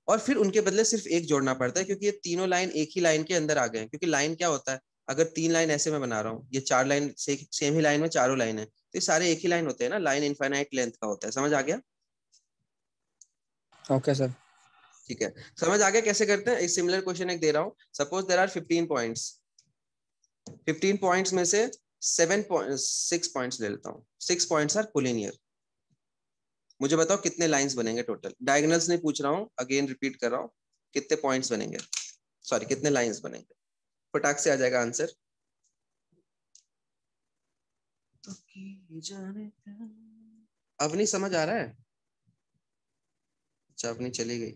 और फिर उनके बदले सिर्फ एक जोड़ना पड़ता है, क्योंकि ये तीनों लाइन एक ही लाइन के अंदर आ गए हैं। क्योंकि लाइन क्या होता है, अगर 3 लाइन ऐसे मैं बना रहा हूँ, ये 4 लाइन सेम ही लाइन में चारों लाइन है, तो ये सारे एक ही लाइन होते हैं ना, लाइन इनफाइनाइट लेंथ का होता है। समझ आ गया? Okay sir. ठीक है, समझ आ गया कैसे करते हैं? एक सिमिलर क्वेश्चन एक दे रहा हूँ। Suppose there are 15 points, 15 points में से 6 पॉइंट्स ले लेता हूँ, 6 पॉइंट्स आर कोलिनियर। मुझे बताओ कितने लाइंस बनेंगे टोटल? डायगोनल्स नहीं पूछ रहा हूँ, अगेन रिपीट कर रहा हूँ, कितने पॉइंट्स बनेंगे, सॉरी कितने लाइंस बनेंगे? फटाक से आ जाएगा आंसर। अब नहीं समझ आ रहा है? अच्छा अपनी चली गई।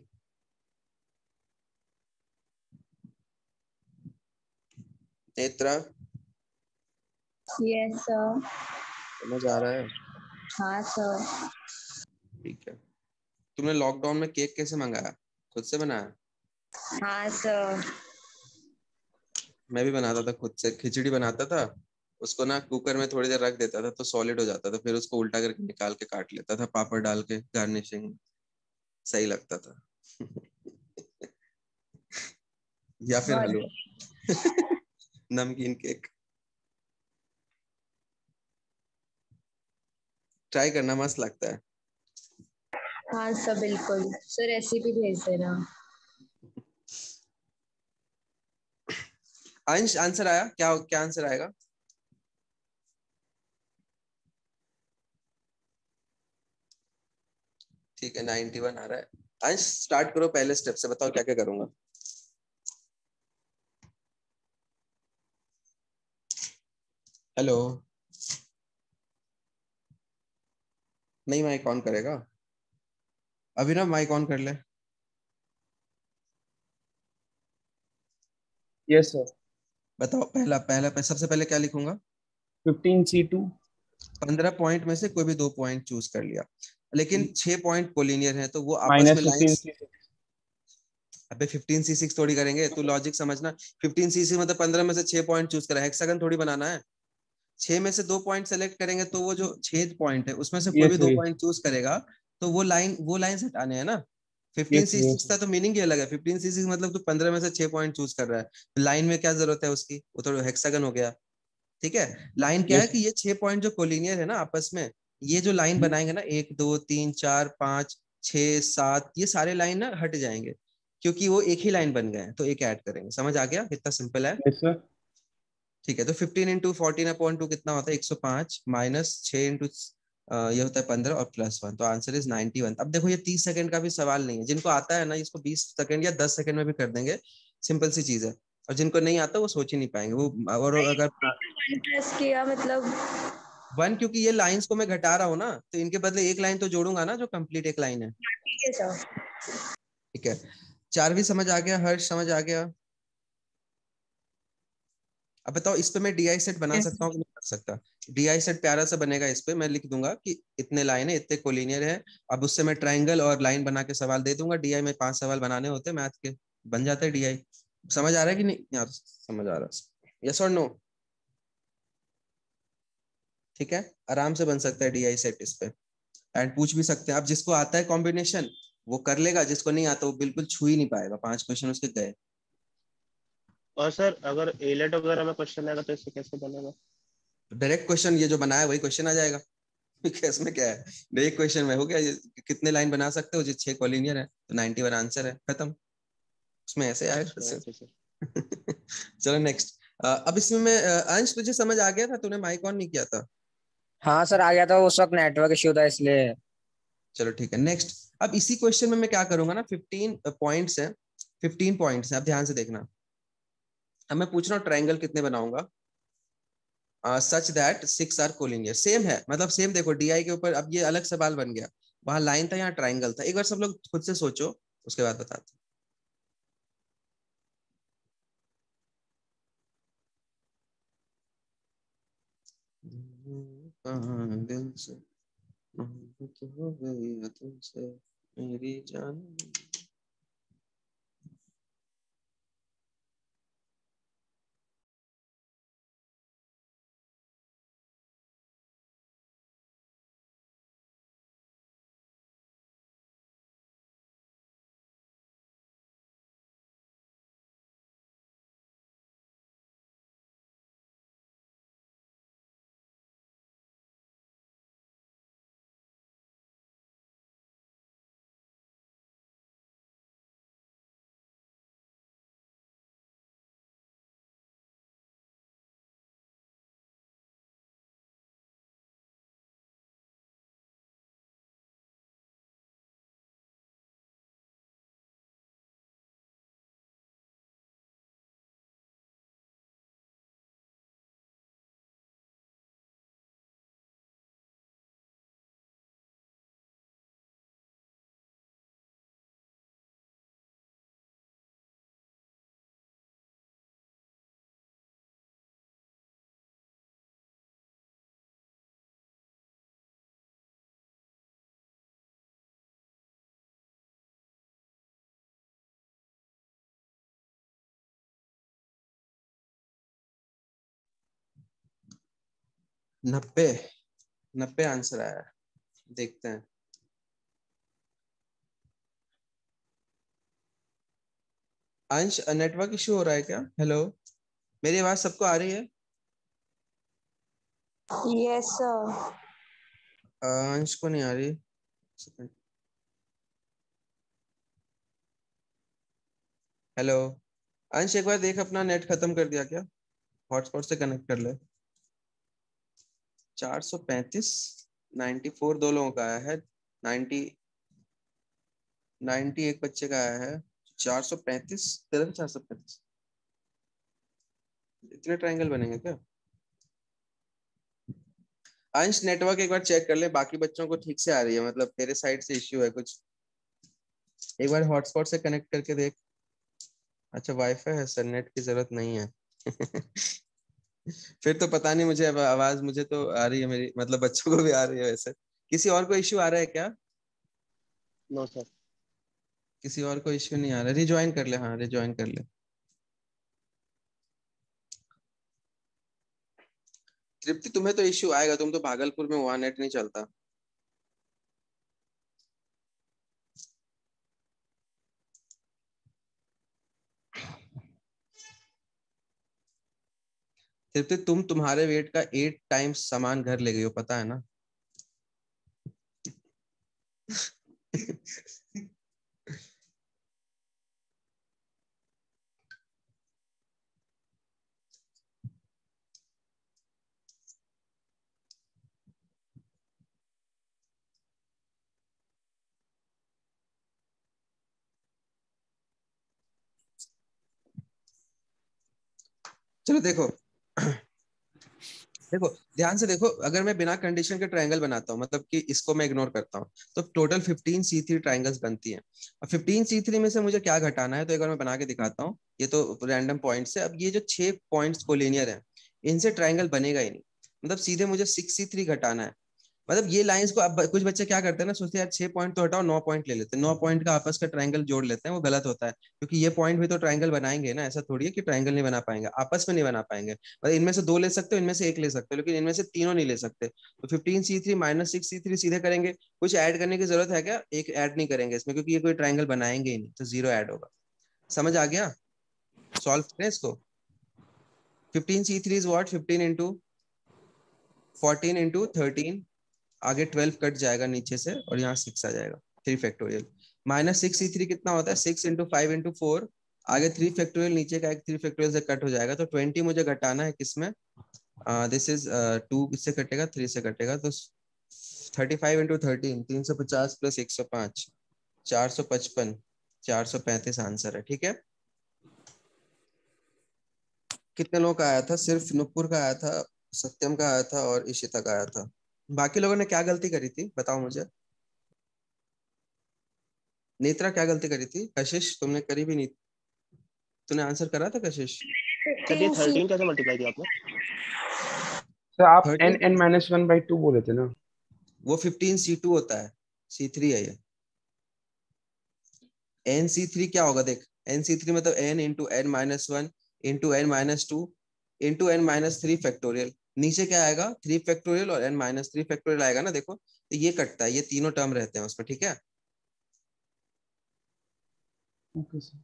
Netra yes sir. समझ आ रहा है? हाँ सर। ठीक है। तुमने लॉकडाउन में केक कैसे मंगाया? खुद से बनाया? हाँ सर। मैं भी बनाता था खुद से, खिचड़ी बनाता था, उसको ना कुकर में थोड़ी देर रख देता था तो सॉलिड हो जाता था, फिर उसको उल्टा करके निकाल के काट लेता था पापड़ डाल के गार्निशिंग। सही लगता था। या फिर हलवा। नमकीन केक ट्राई करना, मस्त लगता है। हाँ सर बिल्कुल सर, रेसिपी भेज देना। अंश आंसर आया क्या? क्या आंसर आएगा? ठीक है 91 आ रहा है। अंश स्टार्ट करो पहले स्टेप से, बताओ क्या क्या करूंगा। हेलो, नहीं माइक ऑन करेगा? अभिनव माइक ऑन कर ले। Yes sir. बताओ पहला पहला सबसे पहले क्या लिखूंगा? 15C2। 15 पॉइंट में से कोई भी 2 पॉइंट चूज कर लिया, लेकिन 6 पॉइंट कोलिनियर है तो वो आपस में लाइंस। -15C6। अबे 15C6 थोड़ी करेंगे, तू लॉजिक समझना। 15C6 मतलब 15 में से 6 पॉइंट चूज करा, हेक्सागन थोड़ी बनाना है। 6 में से 2 पॉइंट सेलेक्ट करेंगे तो वो जो 6 पॉइंट है उसमें से कोई भी यस 2 सर। पॉइंट चूज करेगा तो वो लाइन हटाने हैं ना। Yes sir. 15C6 का तो मीनिंग ही अलग है। 15C6 मतलब तू 15 में से 6 पॉइंट चूज कर रहा है, तो लाइन में क्या जरूरत है उसकी? वो तो हेक्सागन हो गया। ठीक है, लाइन क्या है यस। कि ये 6 पॉइंट जो कोलिनियर है ना आपस में, ये जो लाइन बनाएंगे ना 1 2 3 4 5 6 7, ये सारे लाइन ना हट जाएंगे क्योंकि वो एक ही लाइन बन गए हैं, तो एक ऐड करेंगे। समझ आ गया? इतना सिंपल है। Yes sir. ठीक है, तो 15 इंटू 14/2 कितना होता है? 105 माइनस 6 इंटू ये होता है 15 और +1, तो आंसर इज 91। अब देखो ये 30 सेकंड का भी सवाल नहीं है, जिनको आता है ना इसको 20 सेकंड या 10 सेकंड में भी कर देंगे, सिंपल सी चीज है। और जिनको नहीं आता वो सोच ही नहीं पाएंगे वो। और अगर इंटरेस्ट किया मतलब। 1, क्योंकि ये लाइंस को मैं घटा रहा हूँ ना, तो इनके बदले एक लाइन तो जोड़ूंगा ना जो कंप्लीट एक लाइन है। ठीक है सर। ठीक है, 4 भी समझ आ गया, हर्ष समझ आ गया। अब बताओ इस पे मैं डीआई सेट बना यस सकता हूँ कि नहीं कर सकता? डीआई सेट प्यारा सा बनेगा, इस पे मैं लिख दूंगा कि इतने लाइन है, इतने कोलिनियर है। अब उससे मैं ट्रायंगल और लाइन बना के सवाल दे दूंगा। डीआई में 5 सवाल बनाने होते हैं मैथ के, बन जाता है डीआई। समझ आ रहा है कि नहीं यार? समझ आ रहा है, यस और नो? ठीक है, आराम से बन सकता है डीआई सेट इस पे। एंड पूछ भी सकते हैं आप, जिसको आता है कॉम्बिनेशन वो कर लेगा, जिसको नहीं आता वो बिल्कुल छू ही नहीं पाएगा, 5 क्वेश्चन उसके गए। और सर अगर एलेट वगैरह में क्वेश्चन आएगा तो इससे कैसे बनेगा? डायरेक्ट क्वेश्चन, ये जो बनाया वही क्वेश्चन आ जाएगा। इसमें क्या है, डायरेक्ट क्वेश्चन में हो गया। ये कितने लाइन बना सकते हो? जो 6 कॉलिनियर है तो 91 आंसर है, खत्म। उसमें ऐसे आएगा अच्छा सिर्फ। अच्छा सर। चलो नेक्स्ट। अब इसमें मैं अंश तुझे समझ आ गया था? तूने माइक ऑन नहीं किया था। हाँ सर, आ गया था, उस वक्त नेटवर्क इश्यू था इसलिए। चलो ठीक है, नेक्स्ट। अब इसी क्वेश्चन में मैं क्या करूंगा ना, 15 पॉइंट्स हैं, 15 पॉइंट्स हैं, अब ध्यान से देखना। अब मैं पूछ रहा हूँ ट्रायंगल कितने बनाऊंगा such that 6 are collinear. Same है, मतलब सेम। देखो डीआई के ऊपर अब ये अलग सवाल बन गया, वहां लाइन था यहाँ ट्रायंगल था। एक बार सब लोग खुद से सोचो, उसके बाद बताते हैं। दिल से मोहब्बत हो गई है तुमसे मेरी जान। नब्बे 90 आंसर आया है, देखते हैं। अंश नेटवर्क इशू हो रहा है क्या? हेलो, मेरी आवाज सबको आ रही है? Yes sir. अंश को नहीं आ रही। हेलो अंश, एक बार देख अपना नेट खत्म कर दिया क्या? हॉटस्पॉट से कनेक्ट कर ले। 435 94 दो लोगों का आया है। 90 90 एक बच्चे का आया है। 435 तेरा भी 435। इतने ट्रायंगल बनेंगे क्या? अंश नेटवर्क एक बार चेक कर ले, बाकी बच्चों को ठीक से आ रही है, मतलब तेरे साइड से इश्यू है कुछ। एक बार हॉटस्पॉट से कनेक्ट करके देख। अच्छा वाईफाई है सर, नेट की जरूरत नहीं है। फिर तो पता नहीं मुझे, अब आवाज मुझे तो आ रही है मेरी, मतलब बच्चों को भी आ रही है वैसे। किसी और को इश्यू आ रहा है क्या? No sir. किसी और को इश्यू नहीं आ रहा? रिज्वाइन कर ले, हाँ रिज्वाइन कर ले। तृप्ति तुम्हें तो इश्यू आएगा, तुम तो भागलपुर में, वहां नेट नहीं चलता। तृप्ति तुम तुम्हारे वेट का 8 टाइम्स सामान घर ले गई हो, पता है ना? चलो देखो, देखो ध्यान से देखो, अगर मैं बिना कंडीशन के ट्रायंगल बनाता हूँ, मतलब कि इसको मैं इग्नोर करता हूँ, तो टोटल 15 C3 ट्रायंगल्स बनती हैं। अब 15 C3 में से मुझे क्या घटाना है, तो एक बार मैं बना के दिखाता हूँ। ये तो रैंडम पॉइंट्स है। अब ये जो 6 पॉइंट्स कोलिनियर है, इनसे ट्रायंगल बनेगा ही नहीं। मतलब सीधे मुझे 6C3 घटाना है। मतलब ये लाइंस को, अब कुछ बच्चे क्या करते हैं ना, सोचते हैं यार 6 पॉइंट तो हटाओ, 9 पॉइंट ले लेते हैं, 9 पॉइंट का आपस का ट्रायंगल जोड़ लेते हैं। वो गलत होता है, क्योंकि ये पॉइंट भी तो ट्रायंगल बनाएंगे ना। ऐसा थोड़ी है कि ट्रायंगल नहीं बना पाएंगे, आपस में नहीं बना पाएंगे। मतलब इनमें से 2 ले सकते हो, इनमें से 1 ले सकते हो, लेकिन इनमें से तीनों नहीं ले सकते। तो 15C3 माइनस 6C3 सीधे करेंगे। कुछ ऐड करने की जरूरत है क्या? एक ऐड नहीं करेंगे इसमें, क्योंकि ये कोई ट्रायंगल बनाएंगे ही नहीं, तो 0 ऐड होगा। समझ आ गया? सॉल्व करें इसको। 15C3 is what? 15 into 14 into 13, आगे 12 कट जाएगा नीचे से, और यहाँ 6 आ जाएगा। 3 फैक्टोरियल माइनस 6C3 कितना होता है? 6 इंटू 5 इंटू 4, आगे 3 फैक्टोरियल, नीचे का एक 3 फैक्टोरियल से कट हो जाएगा। तो 20 मुझे घटाना है किसमें? दिस इज 2 इससे कटेगा, 3 से कटेगा, तो 35 इंटू 13, 350 प्लस 105, 455, 435 आंसर है। ठीक है, कितने लोगों का आया था? सिर्फ नुपुर का आया था, सत्यम का आया था, और इशिता का आया था। बाकी लोगों ने क्या गलती करी थी बताओ मुझे। नेत्रा क्या गलती करी थी? कशिश तुमने करी भी नहीं, तूने आंसर करा था कशिश? सर ये 13 कैसे मल्टीप्लाई किया आपने? सर आप 13 n-1/2 बोले थे ना? वो 15C2 होता है, C3 है ये। nC3 क्या होगा देख, nC3 मतलब n into n-1 into n-2 into n-3 factorial. नीचे क्या आएगा? 3 फैक्टोरियल और n-3 फैक्टोरियल आएगा ना, देखो तो ये कटता है, ये तीनों टर्म रहते हैं उसमें। ठीक है, ओके सर।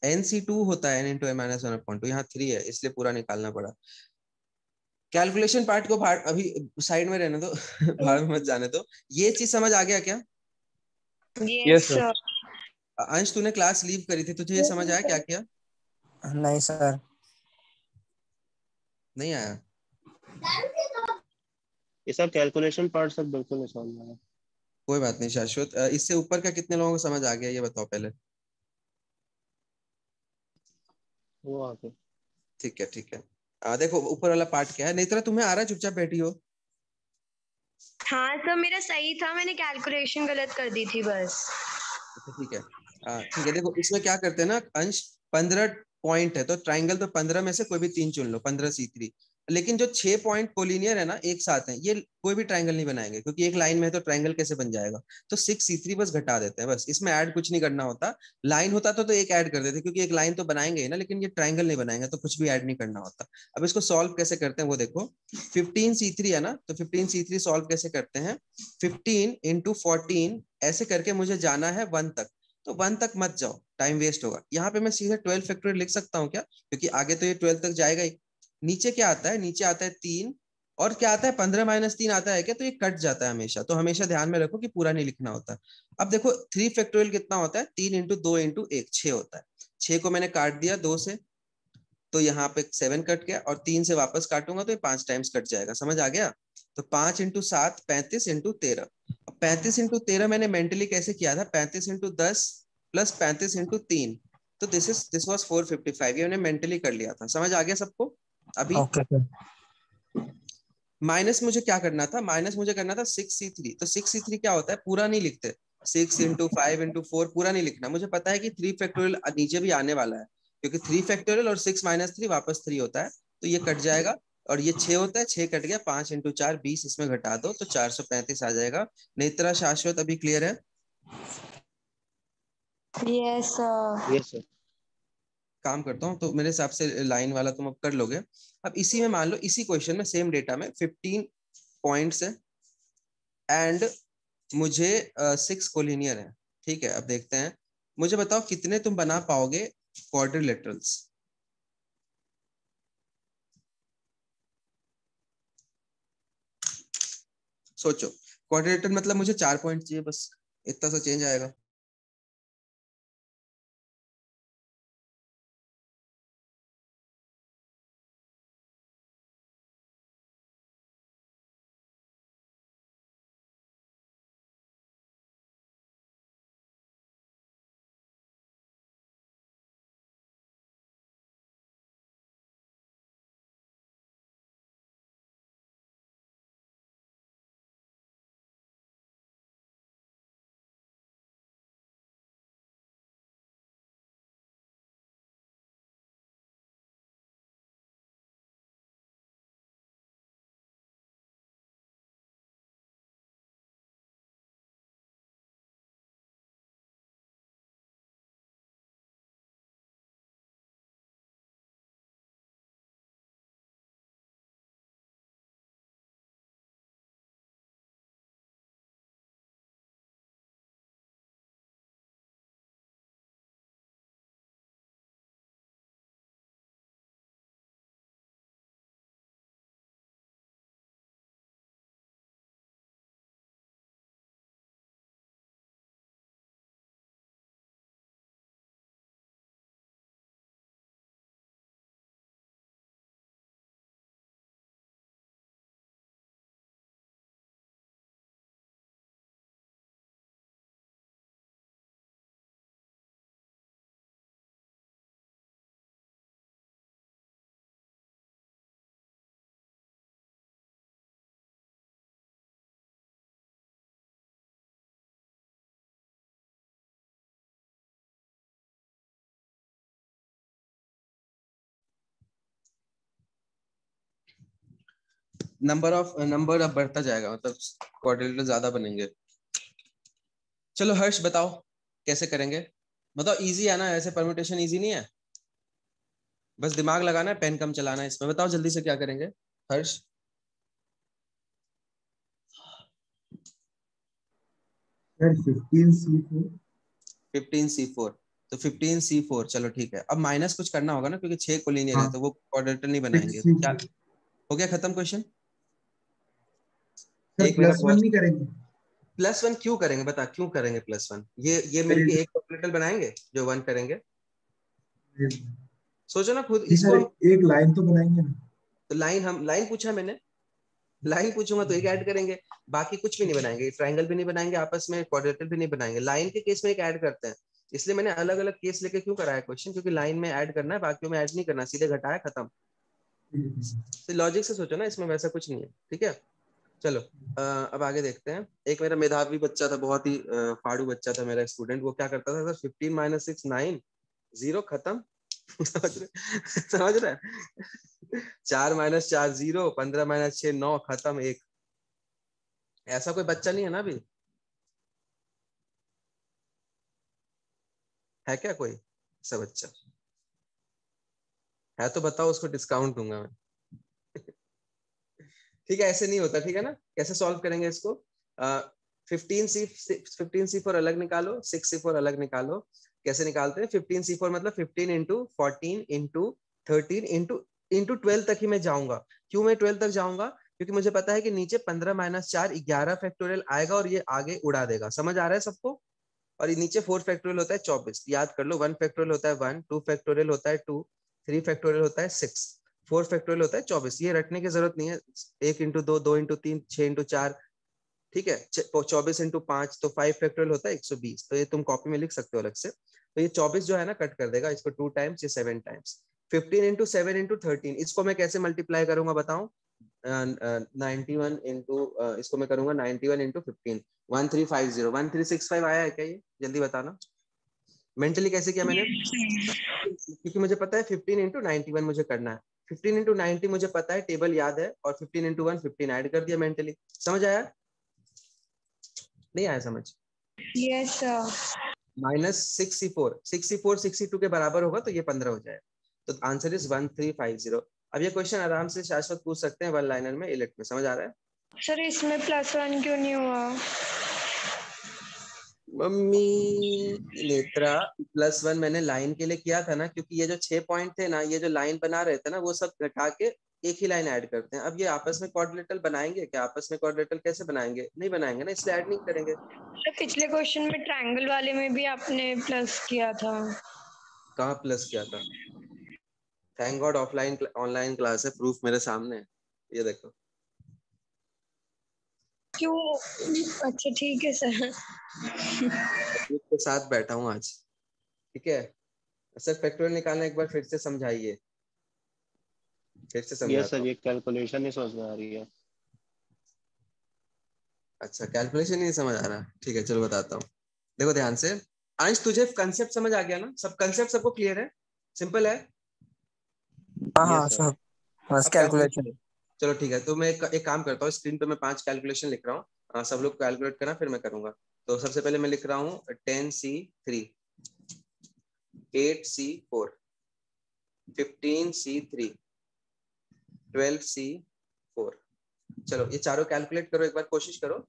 nC2 होता है n इंटू n-1/2, यहाँ 3 है इसलिए पूरा निकालना पड़ा। कैलकुलेशन पार्ट को अभी साइड में रहने दो, भाड़ में मत जाने दो। ये चीज समझ आ गया क्या? Yes sir. अंश तूने क्लास लीव करी थी, तुझे ये समझ आया क्या किया? नहीं सर। नहीं आया? ये सब कैलकुलेशन पार्ट सब बिल्कुल नहीं समझ में आया। कोई बात नहीं शाश्वत, इससे ऊपर का कितने लोगों को समझ आ गया ये बताओ पहले। वो आके ठीक है ठीक है, देखो ऊपर वाला पार्ट क्या है। नेत्रा तुम्हें आ रहा है? चुपचाप बैठी हो। हाँ सर मेरा सही था, मैंने कैलकुलेशन गलत कर दी थी बस। अच्छा ठीक है, ठीक है। देखो इसमें क्या करते हैं ना अंश, 15 पॉइंट है तो ट्राइंगल पे 15 में से कोई भी 3 चुन लो, 15C3। लेकिन जो 6 पॉइंट कोलिनियर है ना एक साथ है, ये कोई भी ट्राइंगल नहीं बनाएंगे, क्योंकि एक लाइन में है तो ट्राइंगल कैसे बन जाएगा? तो 6C3 बस घटा देते हैं, बस इसमें ऐड कुछ नहीं करना होता। लाइन होता तो एक ऐड कर देते, क्योंकि एक लाइन तो बनाएंगे ही ना, लेकिन ये ट्राइंगल नहीं बनाएंगे तो कुछ भी ऐड नहीं करना होता। अब इसको सॉल्व कैसे करते हैं वो देखो। 15C3 है ना, तो 15C3 सॉल्व कैसे करते हैं? 15 इंटू 14 ऐसे करके मुझे जाना है 1 तक। तो 1 तक मत जाओ, टाइम वेस्ट होगा। यहाँ पे मैं सीधे 12 फैक्टोरियल लिख सकता हूँ क्या, क्योंकि आगे तो ये 12 तक जाएगा ही। नीचे क्या आता है, नीचे आता है 3 और क्या आता है 15 - 3 आता है क्या, तो ये कट जाता है हमेशा। तो हमेशा ध्यान में रखो कि पूरा नहीं लिखना होता। अब देखो 3 फैक्टोरियल कितना होता है, 3 × 2 × 1 6 होता है। 6 को मैंने काट दिया 2 से, तो यहाँ पे 7 कट गया, और 3 से वापस काटूंगा तो ये 5 टाइम्स कट जाएगा। समझ आ गया? तो 5 × 7 35 × 13। 35 × 13 मैंने मेंटली कैसे किया था, 35 × 10 प्लस 35 × 3, तो दिस वाज 455। ये मैंने मेंटली कर लिया था। समझ आ गया सबको? अभी ओके सर। माइनस मुझे क्या करना था, माइनस मुझे करना था 6c3। तो 6c3 क्या होता है, पूरा नहीं लिखते, 6 × 5 × 4 पूरा नहीं लिखना। मुझे पता है कि 3 फैक्टोरियल नीचे भी आने वाला है, क्योंकि 3 फैक्टोरियल और 6 - 3 वापस 3 होता है, तो ये कट जाएगा। और ये 6 होता है, 6 कट गया, 5 × 4 20, इसमें घटा दो तो 435 आ जाएगा। नेत्रा, शाश्वत, अभी क्लियर है? Yes sir. Yes sir. काम करता हूँ तो मेरे हिसाब से लाइन वाला तुम अब कर लोगे। अब इसी में मान लो, इसी क्वेश्चन में सेम डेटा में 15 पॉइंट्स है एंड मुझे 6 कोलिनियर है। ठीक है, अब देखते हैं। मुझे बताओ कितने तुम बना पाओगे क्वाड्रिलेटरल्स? सोचो, क्वाड्रिलेटरल मतलब मुझे 4 पॉइंट चाहिए बस, इतना सा चेंज आएगा। नंबर अब बढ़ता जाएगा, मतलब क्वाड्रिलेटरल ज्यादा बनेंगे। चलो हर्ष बताओ कैसे करेंगे, बताओ। इजी है ना, ऐसे परम्यूटेशन इजी नहीं है, बस दिमाग लगाना है, पेन कम चलाना है इसमें। बताओ जल्दी से क्या करेंगे हर्ष? Sir 15c4। 15c4, तो 15c4 चलो ठीक है। अब माइनस कुछ करना होगा ना, क्योंकि 6 कोलिनियर है हाँ तो वो क्वाड्रेटर नहीं बनाएंगे। तो क्या 6c4। हो गया, खत्म क्वेश्चन? सर एक मेरा +1 बहुत नहीं करेंगे? +1 क्यों करेंगे, बता क्यों करेंगे +1? ये मिलके एक क्वाड्रेटर बनाएंगे जो 1 करेंगे। सोचो ना खुद, जी इसको सर, हम एक लाइन तो बनाएंगे ना। तो लाइन पूछा मैंने, लाइन पूछूंगा तो एक ऐड करेंगे, बाकी कुछ भी नहीं बनाएंगे। ट्रायंगल भी नहीं बनाएंगे आपस में, क्वाड्रेटर भी नहीं बनाएंगे। लाइन के केस में एक ऐड करते हैं, इसलिए मैंने अलग अलग केस लेके क्यों कराया क्वेश्चन, क्योंकि लाइन में ऐड करना है, बाकियों में ऐड नहीं करना, सीधे घटाया खत्म। तो लॉजिक से सोचो ना, इसमें वैसा कुछ नहीं है। ठीक है, चलो अब आगे देखते हैं। एक मेरा मेधावी बच्चा था, बहुत ही फाड़ू बच्चा था मेरा स्टूडेंट। वो क्या करता था सर, 15 - 6 9 0 खत्म। समझ रहे हैं? 4 - 4 0, 15 - 6 9 खत्म, एक। ऐसा कोई बच्चा नहीं है ना अभी, है क्या कोई ऐसा बच्चा? है तो बताओ, उसको डिस्काउंट दूंगा मैं। ठीक है, ऐसे नहीं होता, ठीक है ना? कैसे सॉल्व करेंगे इसको? 15C4 अलग निकालो, 6C4 अलग निकालो। कैसे निकालते हैं? 15C4 मतलब 15 इंटू 14 इंटू 13 इंटू 12 तक ही मैं जाऊंगा। क्यों मैं 12 तक जाऊंगा? क्योंकि मुझे पता है कि नीचे 15 - 4 11 फैक्टोरियल आएगा और ये आगे उड़ा देगा। समझ आ रहा है सबको? और नीचे 4 फैक्टोरियल होता है 24। याद कर लो, 1 फैक्टोरियल होता है 1, 2 फैक्टोरियल होता है 2, 3 फैक्टोरियल होता है 6, 4 फैक्टोरियल होता है 24। ये रटने की जरूरत नहीं है। 1 इंटू 2, 2 इंटू 3, 6 इंटू 4, ठीक है। 24 इंटू 5 तो 5 फैक्टोरियल होता है 120। तो ये तुम कॉपी में लिख सकते हो अलग से। तो ये 24 जो है ना कट कर देगा इसको 2 टाइम्स, ये 7 टाइम्स। 15 इंटू 7 इंटू 13, इसको मैं कैसे मल्टीप्लाई करूंगा बताऊं? 91 इंटू इसको मैं करूंगा 91 इंटू 15, 1350। 1365 आया है क्या? ये जल्दी बताना। मेंटली कैसे किया मैंने? क्योंकि मुझे पता है 15 इंटू 91 मुझे करना है। 15 इंटू 90 मुझे पता है, टेबल याद है, और 15 इंटू 1 15 ऐड कर दिया मेंटली। समझ आया? नहीं आया समझ? Yes sir. -6C4, 6C4 62 के बराबर होगा तो ये 15 हो जाएगा। तो आंसर इज 1350। अब ये क्वेश्चन आराम से शाश्वत पूछ सकते हैं वन लाइनर में, इलेक्ट में। समझ आ रहा है? सर इसमें +1 क्यों नहीं हुआ? मम्मी नेत्रा, +1 मैंने लाइन के लिए किया था ना, क्योंकि ये जो 6 पॉइंट थे ना, ये जो लाइन बना रहे थे ना, वो सब घटा के एक ही लाइन ऐड करते हैं। अब ये आपस में क्वाड्रिलेटरल बनाएंगे क्या? आपस में क्वाड्रिलेटरल कैसे बनाएंगे? नहीं बनाएंगे ना, इसलिए ऐड नहीं करेंगे। तो पिछले क्वेश्चन में ट्रायंगल वाले में भी आपने प्लस किया था। कहाँ प्लस किया था? Thank God offline online class है, प्रूफ मेरे सामने है। ये देखो। क्यों? अच्छा ठीक है सर। प्रूफ के साथ बैठा हूँ आज, ठीक है। सर फैक्टोरियल निकालना एक बार फिर से समझाइए, फिर से यस समझाता सर, हूँ। ये कैलकुलेशन नहीं समझ में आ रही है। अच्छा कैलकुलेशन नहीं समझ आ रहा, ठीक है चलो बताता हूँ। देखो ध्यान से। अंश तुझे कंसेप्ट समझ आ गया ना? सब कंसेप्ट सबको क्लियर है? सिंपल है? Yes sir. सब बस अब कैलकुलेशन। चलो ठीक है, तो मैं एक काम करता हूँ, स्क्रीन पे मैं 5 कैलकुलेशन लिख रहा हूँ, सब लोग कैलकुलेट करना फिर मैं करूंगा। तो सबसे पहले मैं लिख रहा हूँ 10C3, 8C4, 15C3, 12C4। चलो ये चारों कैलकुलेट करो, एक बार कोशिश करो।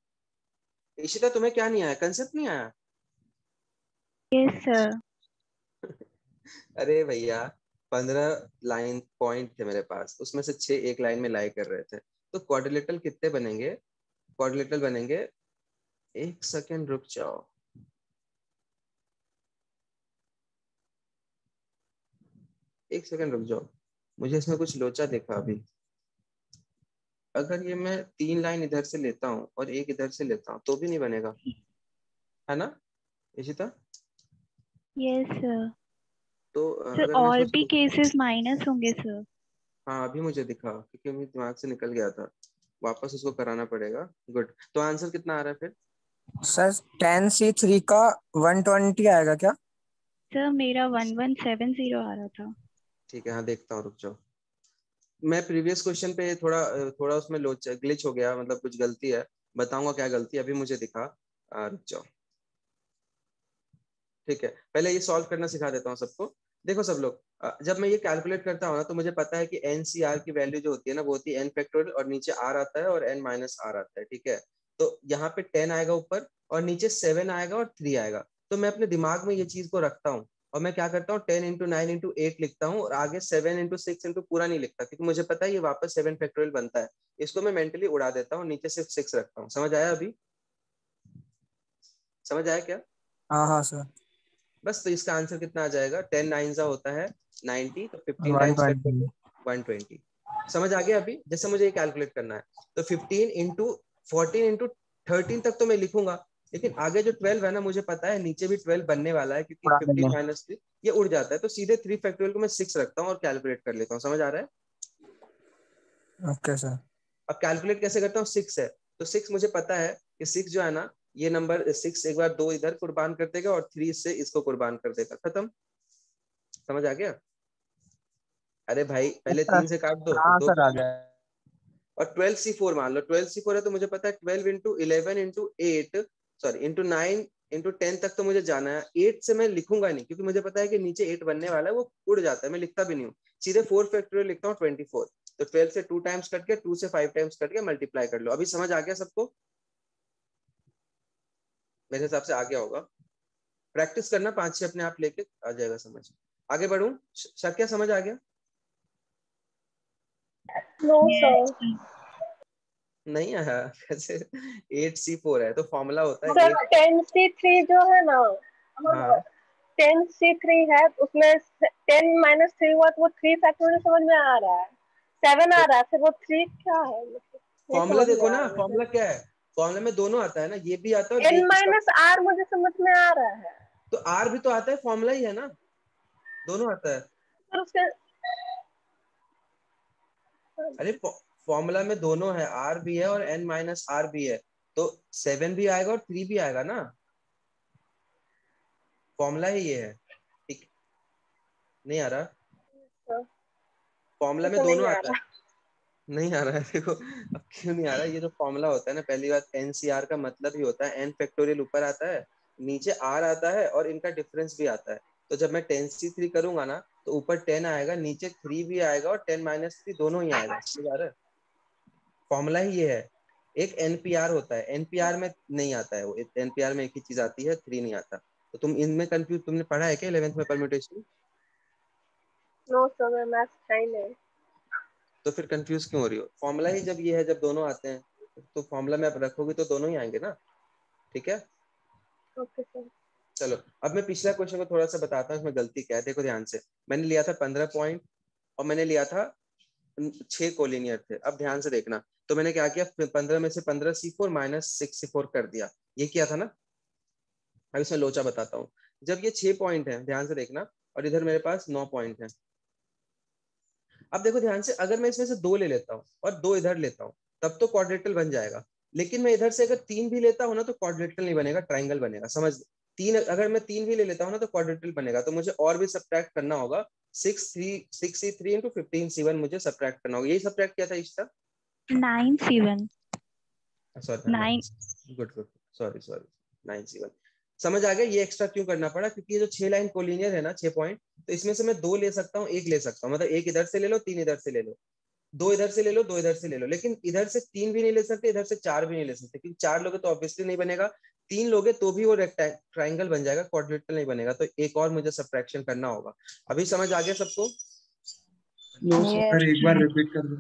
इशिता तुम्हें क्या नहीं आया? कंसेप्ट नहीं आया? Yes sir. अरे भैया 15 लाइन पॉइंट थे मेरे पास, उसमें से 6 एक लाइन में लाई कर रहे थे। तो क्वाड्रिलेटरल कितने बनेंगे? क्वाड्रिलेटरल बनेंगे, एक सेकेंड रुक जाओ, एक सेकेंड रुक जाओ, मुझे इसमें कुछ लोचा देखा अभी। अगर ये मैं 3 लाइन इधर से लेता हूँ और एक इधर से लेता हूँ तो भी नहीं बनेगा, है ना इशिता? Yes sir. तो सर अगर मैं और भी सोचूं, केसेस माइनस होंगे सर। हाँ अभी मुझे दिखा क्योंकि मेरे दिमाग से निकल गया था, वापस उसको कराना पड़ेगा। गुड, तो आंसर कितना आ रहा है फिर? सर 10C3 का 120 आएगा क्या? सर मेरा 1170 आ रहा था। ठीक है हाँ देखता हूँ, रुक जाओ। मैं प्रीवियस क्वेश्चन पे थोड़ा थोड़ा उसमें ग्लिच हो गया, मतलब कुछ गलती है, बताऊंगा क्या गलती है, अभी मुझे दिखा। रुक जाओ, ठीक है पहले ये सॉल्व करना सिखा देता हूँ सबको। देखो सब लोग, जब मैं ये कैलकुलेट करता हूँ ना, तो मुझे पता है कि NCR की वैल्यू जो होती है ना, वो होती है n फैक्टोरियल, और नीचे r आता है और n माइनस r आता है, ठीक है। तो यहाँ पे 10 आएगा ऊपर, और नीचे 7 आएगा और 3 आएगा। तो मैं अपने दिमाग में ये चीज को रखता हूँ, और मैं क्या करता हूँ 10 इंटू 9 इंटू 8 लिखता हूँ, और आगे 7 इंटू 6 इंटू पूरा नहीं लिखता, क्योंकि मुझे पता है ये वापस 7 फैक्टोरियल बनता है। इसको मैं मेंटली उड़ा देता हूँ, नीचे सिर्फ 6 रखता हूँ। समझ आया अभी? समझ आया क्या? हाँ हाँ सर। बस, तो इसका आंसर कितना आ जाएगा? 10 9 होता है 90, तो 15 टाइम्स कट कर 120। दो 120। समझ आ गया अभी? जैसे मुझे ये कैलकुलेट करना है, तो 15 इंटू 14 इंटू 13 तक तो मैं लिखूंगा, लेकिन आगे जो 12 है ना, मुझे पता है नीचे भी 12 बनने वाला है, क्योंकि उड़ा 15 देंगे। माइनस 3 ये उड़ जाता है। तो सीधे 3 फैक्टोरियल को मैं 6 रखता हूँ और कैलकुलेट कर लेता हूँ। समझ आ रहा है? Okay sir. अब कैलकुलेट कैसे करता हूँ? 6 है, तो 6 मुझे पता है कि 6 जो है ना, ये नंबर 6 एक बार 2 इधर कुर्बान कर देगा और 3 से इसको कुर्बान कर देगा, खत्म। समझ आ गया? अरे भाई पहले 3 से काट दो फिर हाँ 2। सर आ गया। और 12C4 मान लो, 12C4 है तो मुझे पता है 12 into 11 into 8, sorry into 9 into 10 तक तो मुझे जाना है। 8 से मैं लिखूंगा नहीं, क्योंकि मुझे पता है कि नीचे 8 बनने वाला है, वो उड़ जाता है, मैं लिखता भी नहीं हूँ। सीधे 4 फैक्टोरियल लिखता हूँ 24। तो 12 से 2 टाइम्स कट के, 2 से 5 टाइम्स कट के, मल्टीप्लाई कर लो। अभी समझ आ गया सबको? मेरे हिसाब से आ गया होगा, प्रैक्टिस करना 5-6 अपने आप लेके आ जाएगा समझ। आगे बढ़ूं, क्या समझ आ गया? No sir. नहीं आया कैसे? 8C4 है तो फॉर्मूला होता है सर 10C3 जो है ना, हाँ 10C3 है, उसमें 10 - 3 हुआ तो वो 3 फैक्टोरियल समझ में आ रहा है, 7 आ रहा है, फिर वो 3 क्या है मतलब नहीं फॉर्मूला समझ में देखो आ ना, रहा फॉर्मूला है। क्या है, फॉर्मूला में दोनों आता है ना, ये भी आता है और N ये इसका, - R मुझे समझ में आ रहा है। तो आर भी तो आता है, फॉर्मूला ही है ना, दोनों आता है। सर उसके अरे फॉर्मूला में दोनों है, आर भी है और N - R भी है, तो 7 भी आएगा और 3 भी आएगा ना, फॉर्मूला ही ये है। ठीक, नहीं आ रहा, फॉर्मूला में मुझे दोनों नहीं आ आता है। रहा। नहीं आ रहा है देखो, अब क्यों नहीं आ रहा है, ये जो फॉर्मूला होता है ना, पहली बात NCR का मतलब ही होता है N फैक्टोरियल ऊपर आता है, नीचे R आता है और इनका डिफरेंस भी आता है। तो जब मैं 10C3 करूंगा ना, तो ऊपर 10 आएगा, नीचे 3 भी आएगा और 10 - 3 दोनों ही आएगा, समझ आ रहा है? फॉर्मूला ही ये है। एक NPR होता है, NPR में नहीं आता है वो, NPR में एक ही चीज आती है, 3 नहीं आता। तो तुम इनमें कंफ्यूज, तुमने पढ़ा है क्या 11th में परम्यूटेशन? नो सर, मैं मैथ्स है ही नहीं। तो फिर कंफ्यूज क्यों हो रही हो? फॉर्मूला ही जब ये है, जब दोनों आते हैं, तो फॉर्मूला में आप रखोगे तो दोनों ही आएंगे ना, ठीक है? Okay sir. चलो अब मैं पिछला क्वेश्चन को थोड़ा सा बताता हूँ, इसमें गलती क्या है, देखो ध्यान से। मैंने लिया था 15 पॉइंट और मैंने लिया था 6 कोलिनियर थे। अब ध्यान से देखना, तो मैंने क्या किया, 15 में से 15C4 - 6C4 कर दिया, ये किया था ना। अब इसमें लोचा बताता हूँ। जब ये 6 पॉइंट है, ध्यान से देखना, और इधर मेरे पास 9 पॉइंट है। अब देखो ध्यान से, अगर मैं इसमें से 2 ले लेता हूँ और 2 इधर लेता हूँ, तब तो क्वाड्रेटल बन जाएगा। लेकिन मैं इधर से अगर 3 भी लेता हूँ ना, तो क्वाड्रेटल नहीं बनेगा, ट्राइंगल बनेगा, समझ। अगर मैं 3 भी ले लेता हूँ ना, तो क्वाड्रेटल बनेगा। तो मुझे और भी सब्ट्रैक्ट करना होगा, 6C3 into 15C1 मुझे सब्ट्रैक्ट करना होगा। यही सब्ट्रैक्ट किया था इश्ता? 9C1 sorry 9 good good, sorry sorry, 9C1 समझ आ गया। ये एक्स्ट्रा क्यों करना पड़ा, क्योंकि ये जो 6 लाइन कोलिनियर है ना, 6 पॉइंट, तो इसमें से मैं 2 ले सकता हूँ, 1 ले सकता हूँ, मतलब 1 इधर से ले लो, 3 इधर से ले लो, 2 इधर से ले लो, 2 इधर से ले लो। लेकिन इधर से 3 भी नहीं ले सकते, इधर से 4 भी नहीं ले सकते, क्योंकि 4 लोगे तो ऑब्वियसली नहीं बनेगा, 3 लोगे तो भी वो ट्राइंगल बन जाएगा, क्वाड्रेटल नहीं बनेगा। तो एक और मुझे सब्ट्रैक्शन करना होगा। अभी समझ आ गया सबको? No Yes. सर, एक बार रिपीट कर दो।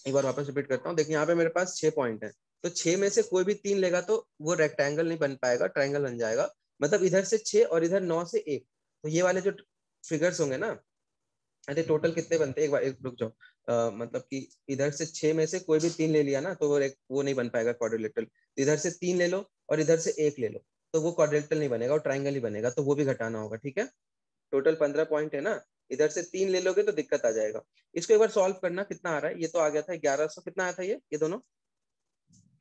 एक बार वापस रिपीट करता हूँ। देखिए यहाँ पे मेरे पास 6 पॉइंट है, तो 6 में से कोई भी 3 लेगा तो वो रेक्टेंगल नहीं बन पाएगा, ट्राइंगल बन जाएगा। मतलब इधर से 6 और इधर 9 से 1, तो ये वाले जो फिगर्स होंगे ना, अरे टोटल कितने बनते हैं, एक बार एक रुक जाओ, मतलब कि इधर से 6 में से कोई भी 3 ले लिया ना, तो वो नहीं बन पाएगा क्वाड्रिलेटरल। इधर से 3 ले लो और इधर से 1 ले लो, तो वो क्वाड्रिलेटरल नहीं बनेगा, वो ट्राइंगल ही बनेगा, तो वो भी घटाना होगा, ठीक है? टोटल 15 पॉइंट है ना, इधर से 3 ले लोगे तो दिक्कत आ जाएगा। इसको एक बार सॉल्व करना, कितना आ रहा है। ये तो आ गया था 1100, कितना आया था ये दोनों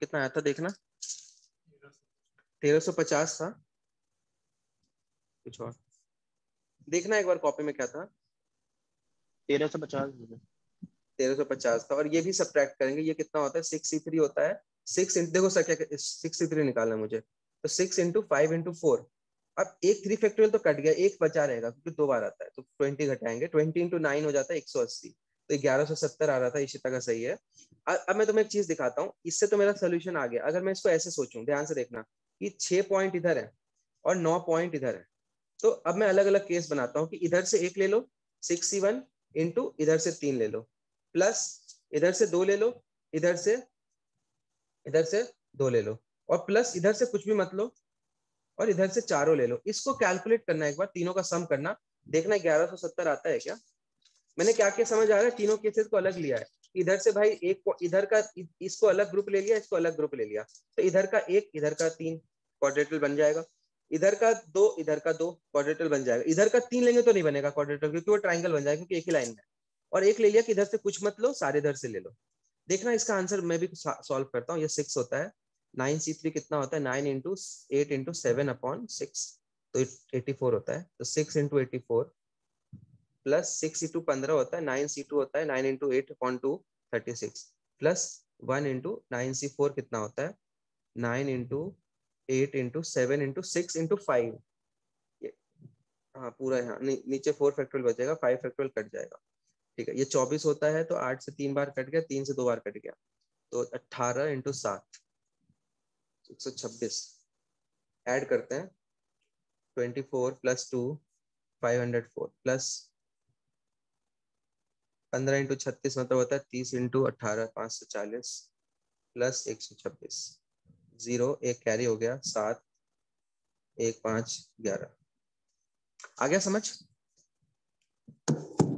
कितना आया था देखना, 1350 था। कुछ और देखना एक बार कॉपी में क्या था, 1350। 1350 था। और ये भी सब्ट्रैक्ट करेंगे, ये कितना होता है, 6C3 होता है। 6 देखो सर क्या 6C3 निकालना है मुझे, तो 6 into 5 into 4। अब एक 3 फैक्टोरियल तो कट गया, एक बचा रहेगा क्योंकि 2 बार आता है, तो 20 घटाएंगे, 20 into 9 हो जाता है 180, तो 1170 आ रहा था। इशिता का सही है। अब मैं तुम्हें एक चीज दिखाता हूँ, इससे तो मेरा सोल्यूशन आ गया। अगर मैं इसको ऐसे सोचूं, ध्यान से देखना, कि 6 पॉइंट इधर है और 9 पॉइंट इधर है, तो अब मैं अलग अलग केस बनाता हूँ कि इधर से 1 ले लो 6C1 इंटू इधर से 3 ले लो, प्लस इधर से 2 ले लो, इधर से 2 ले लो, और प्लस इधर से कुछ भी मत लो, और इधर से चारों ले लो। इसको कैलकुलेट करना, एक बार तीनों का सम करना, देखना 1170 आता है क्या। मैंने क्या क्या समझ आ रहा है, तीनों केसेस को अलग लिया है। इधर से भाई एक इधर का, इसको अलग ग्रुप ले लिया, इसको अलग ग्रुप ले लिया, तो इधर का 1 इधर का 3 क्वाड्रेटल बन जाएगा, इधर का 2 इधर का 2 क्वाड्रेटल बन जाएगा। इधर का 3 लेंगे तो नहीं बनेगा क्वाड्रेटल, क्योंकि वो ट्राइंगल बन जाएगा, क्योंकि एक ही लाइन में। और एक ले लिया कि इधर से कुछ मत लो, सारे इधर से ले लो। देखना इसका आंसर मैं भी सॉल्व करता हूँ। ये 6 होता है, 9C3 कितना होता है, 9 into 8 into 7/6, तो 84 होता है। तो 6 into 84 प्लस 6C2 15 होता है, 9C2 होता है 9 into 8/2 36, प्लस 1 into 9C4 कितना होता है, 9 into 8 into 7 into 6 into 5। हाँ पूरा यहाँ नीचे 4 फैक्टोरियल बचेगा, 5 फैक्टोरियल कट जाएगा, ठीक है। ये 24 होता है, तो 8 से 3 बार कट गया, 3 से 2 बार कट गया, तो 18 into 7 126। ऐड करते हैं 24 + 2 504 प्लस 15 × 36 मतलब होता है 30 × 18 540 प्लस 126 0 एक कैरी हो गया 7 1 5 11 आ गया समझ।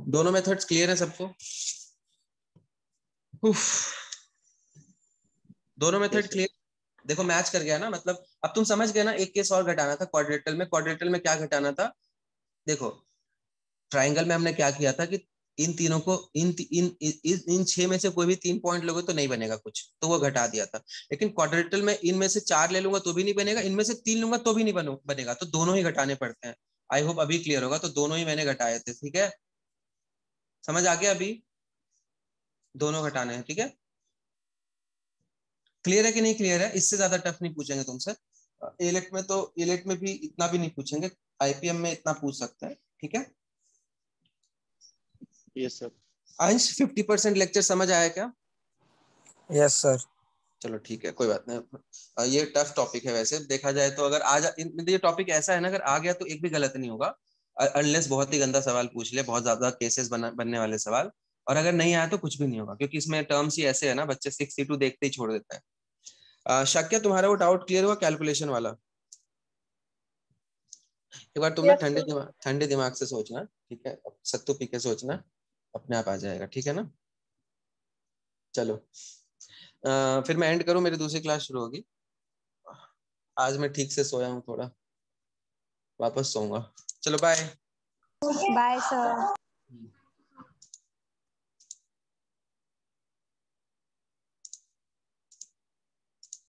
दोनों मेथड्स क्लियर है सबको? उफ, दोनों मेथड क्लियर। देखो मैच कर गया ना, मतलब अब तुम समझ गए ना। एक केस और घटाना था क्वाड्रेटल में। क्वाड्रेटल में क्या घटाना था? देखो ट्राइंगल में हमने क्या किया था कि इन तीनों को इन 6 में से कोई भी 3 पॉइंट लोगे तो नहीं बनेगा कुछ, तो वो घटा दिया था। लेकिन क्वाड्रेटल में इनमें से 4 ले लूंगा तो भी नहीं बनेगा, इनमें से 3 लूंगा तो भी नहीं बनेगा, तो दोनों ही घटाने पड़ते हैं। आई होप अभी क्लियर होगा। तो दोनों ही मैंने घटाए थे, ठीक है, समझ आ गया? अभी दोनों घटाने हैं, ठीक है, क्लियर है कि नहीं क्लियर है? इससे ज्यादा टफ नहीं पूछेंगे तुमसे। एलेट में तो एलेट में भी इतना भी नहीं पूछेंगे, आईपीएम में इतना पूछ सकते हैं, ठीक है। Yes sir. अंश 50% लेक्चर समझ आया क्या? Yes sir. चलो ठीक है, कोई बात नहीं। ये टफ टॉपिक है वैसे देखा जाए तो। अगर आज ये टॉपिक ऐसा है ना, अगर आ गया तो एक भी गलत नहीं होगा, अनलेस बहुत ही गंदा सवाल पूछ ले, बहुत ज्यादा केसेस बनने वाले सवाल। और अगर नहीं आया तो कुछ भी नहीं होगा, क्योंकि इसमें टर्म्स ही ऐसे है ना, बच्चे 6C2 देखते ही छोड़ देते हैं। शक्य तुम्हारा वो डाउट क्लियर हुआ कैलकुलेशन वाला? एक बार तुमने ठंडे दिमाग से सोचना, ठीक है, सत्तू पी के सोचना, अपने आप आ जाएगा, ठीक है ना। चलो फिर मैं एंड करूं, मेरी दूसरी क्लास शुरू होगी। आज मैं ठीक से सोया हूँ, थोड़ा वापस सोऊंगा। चलो बाय। Bye sir.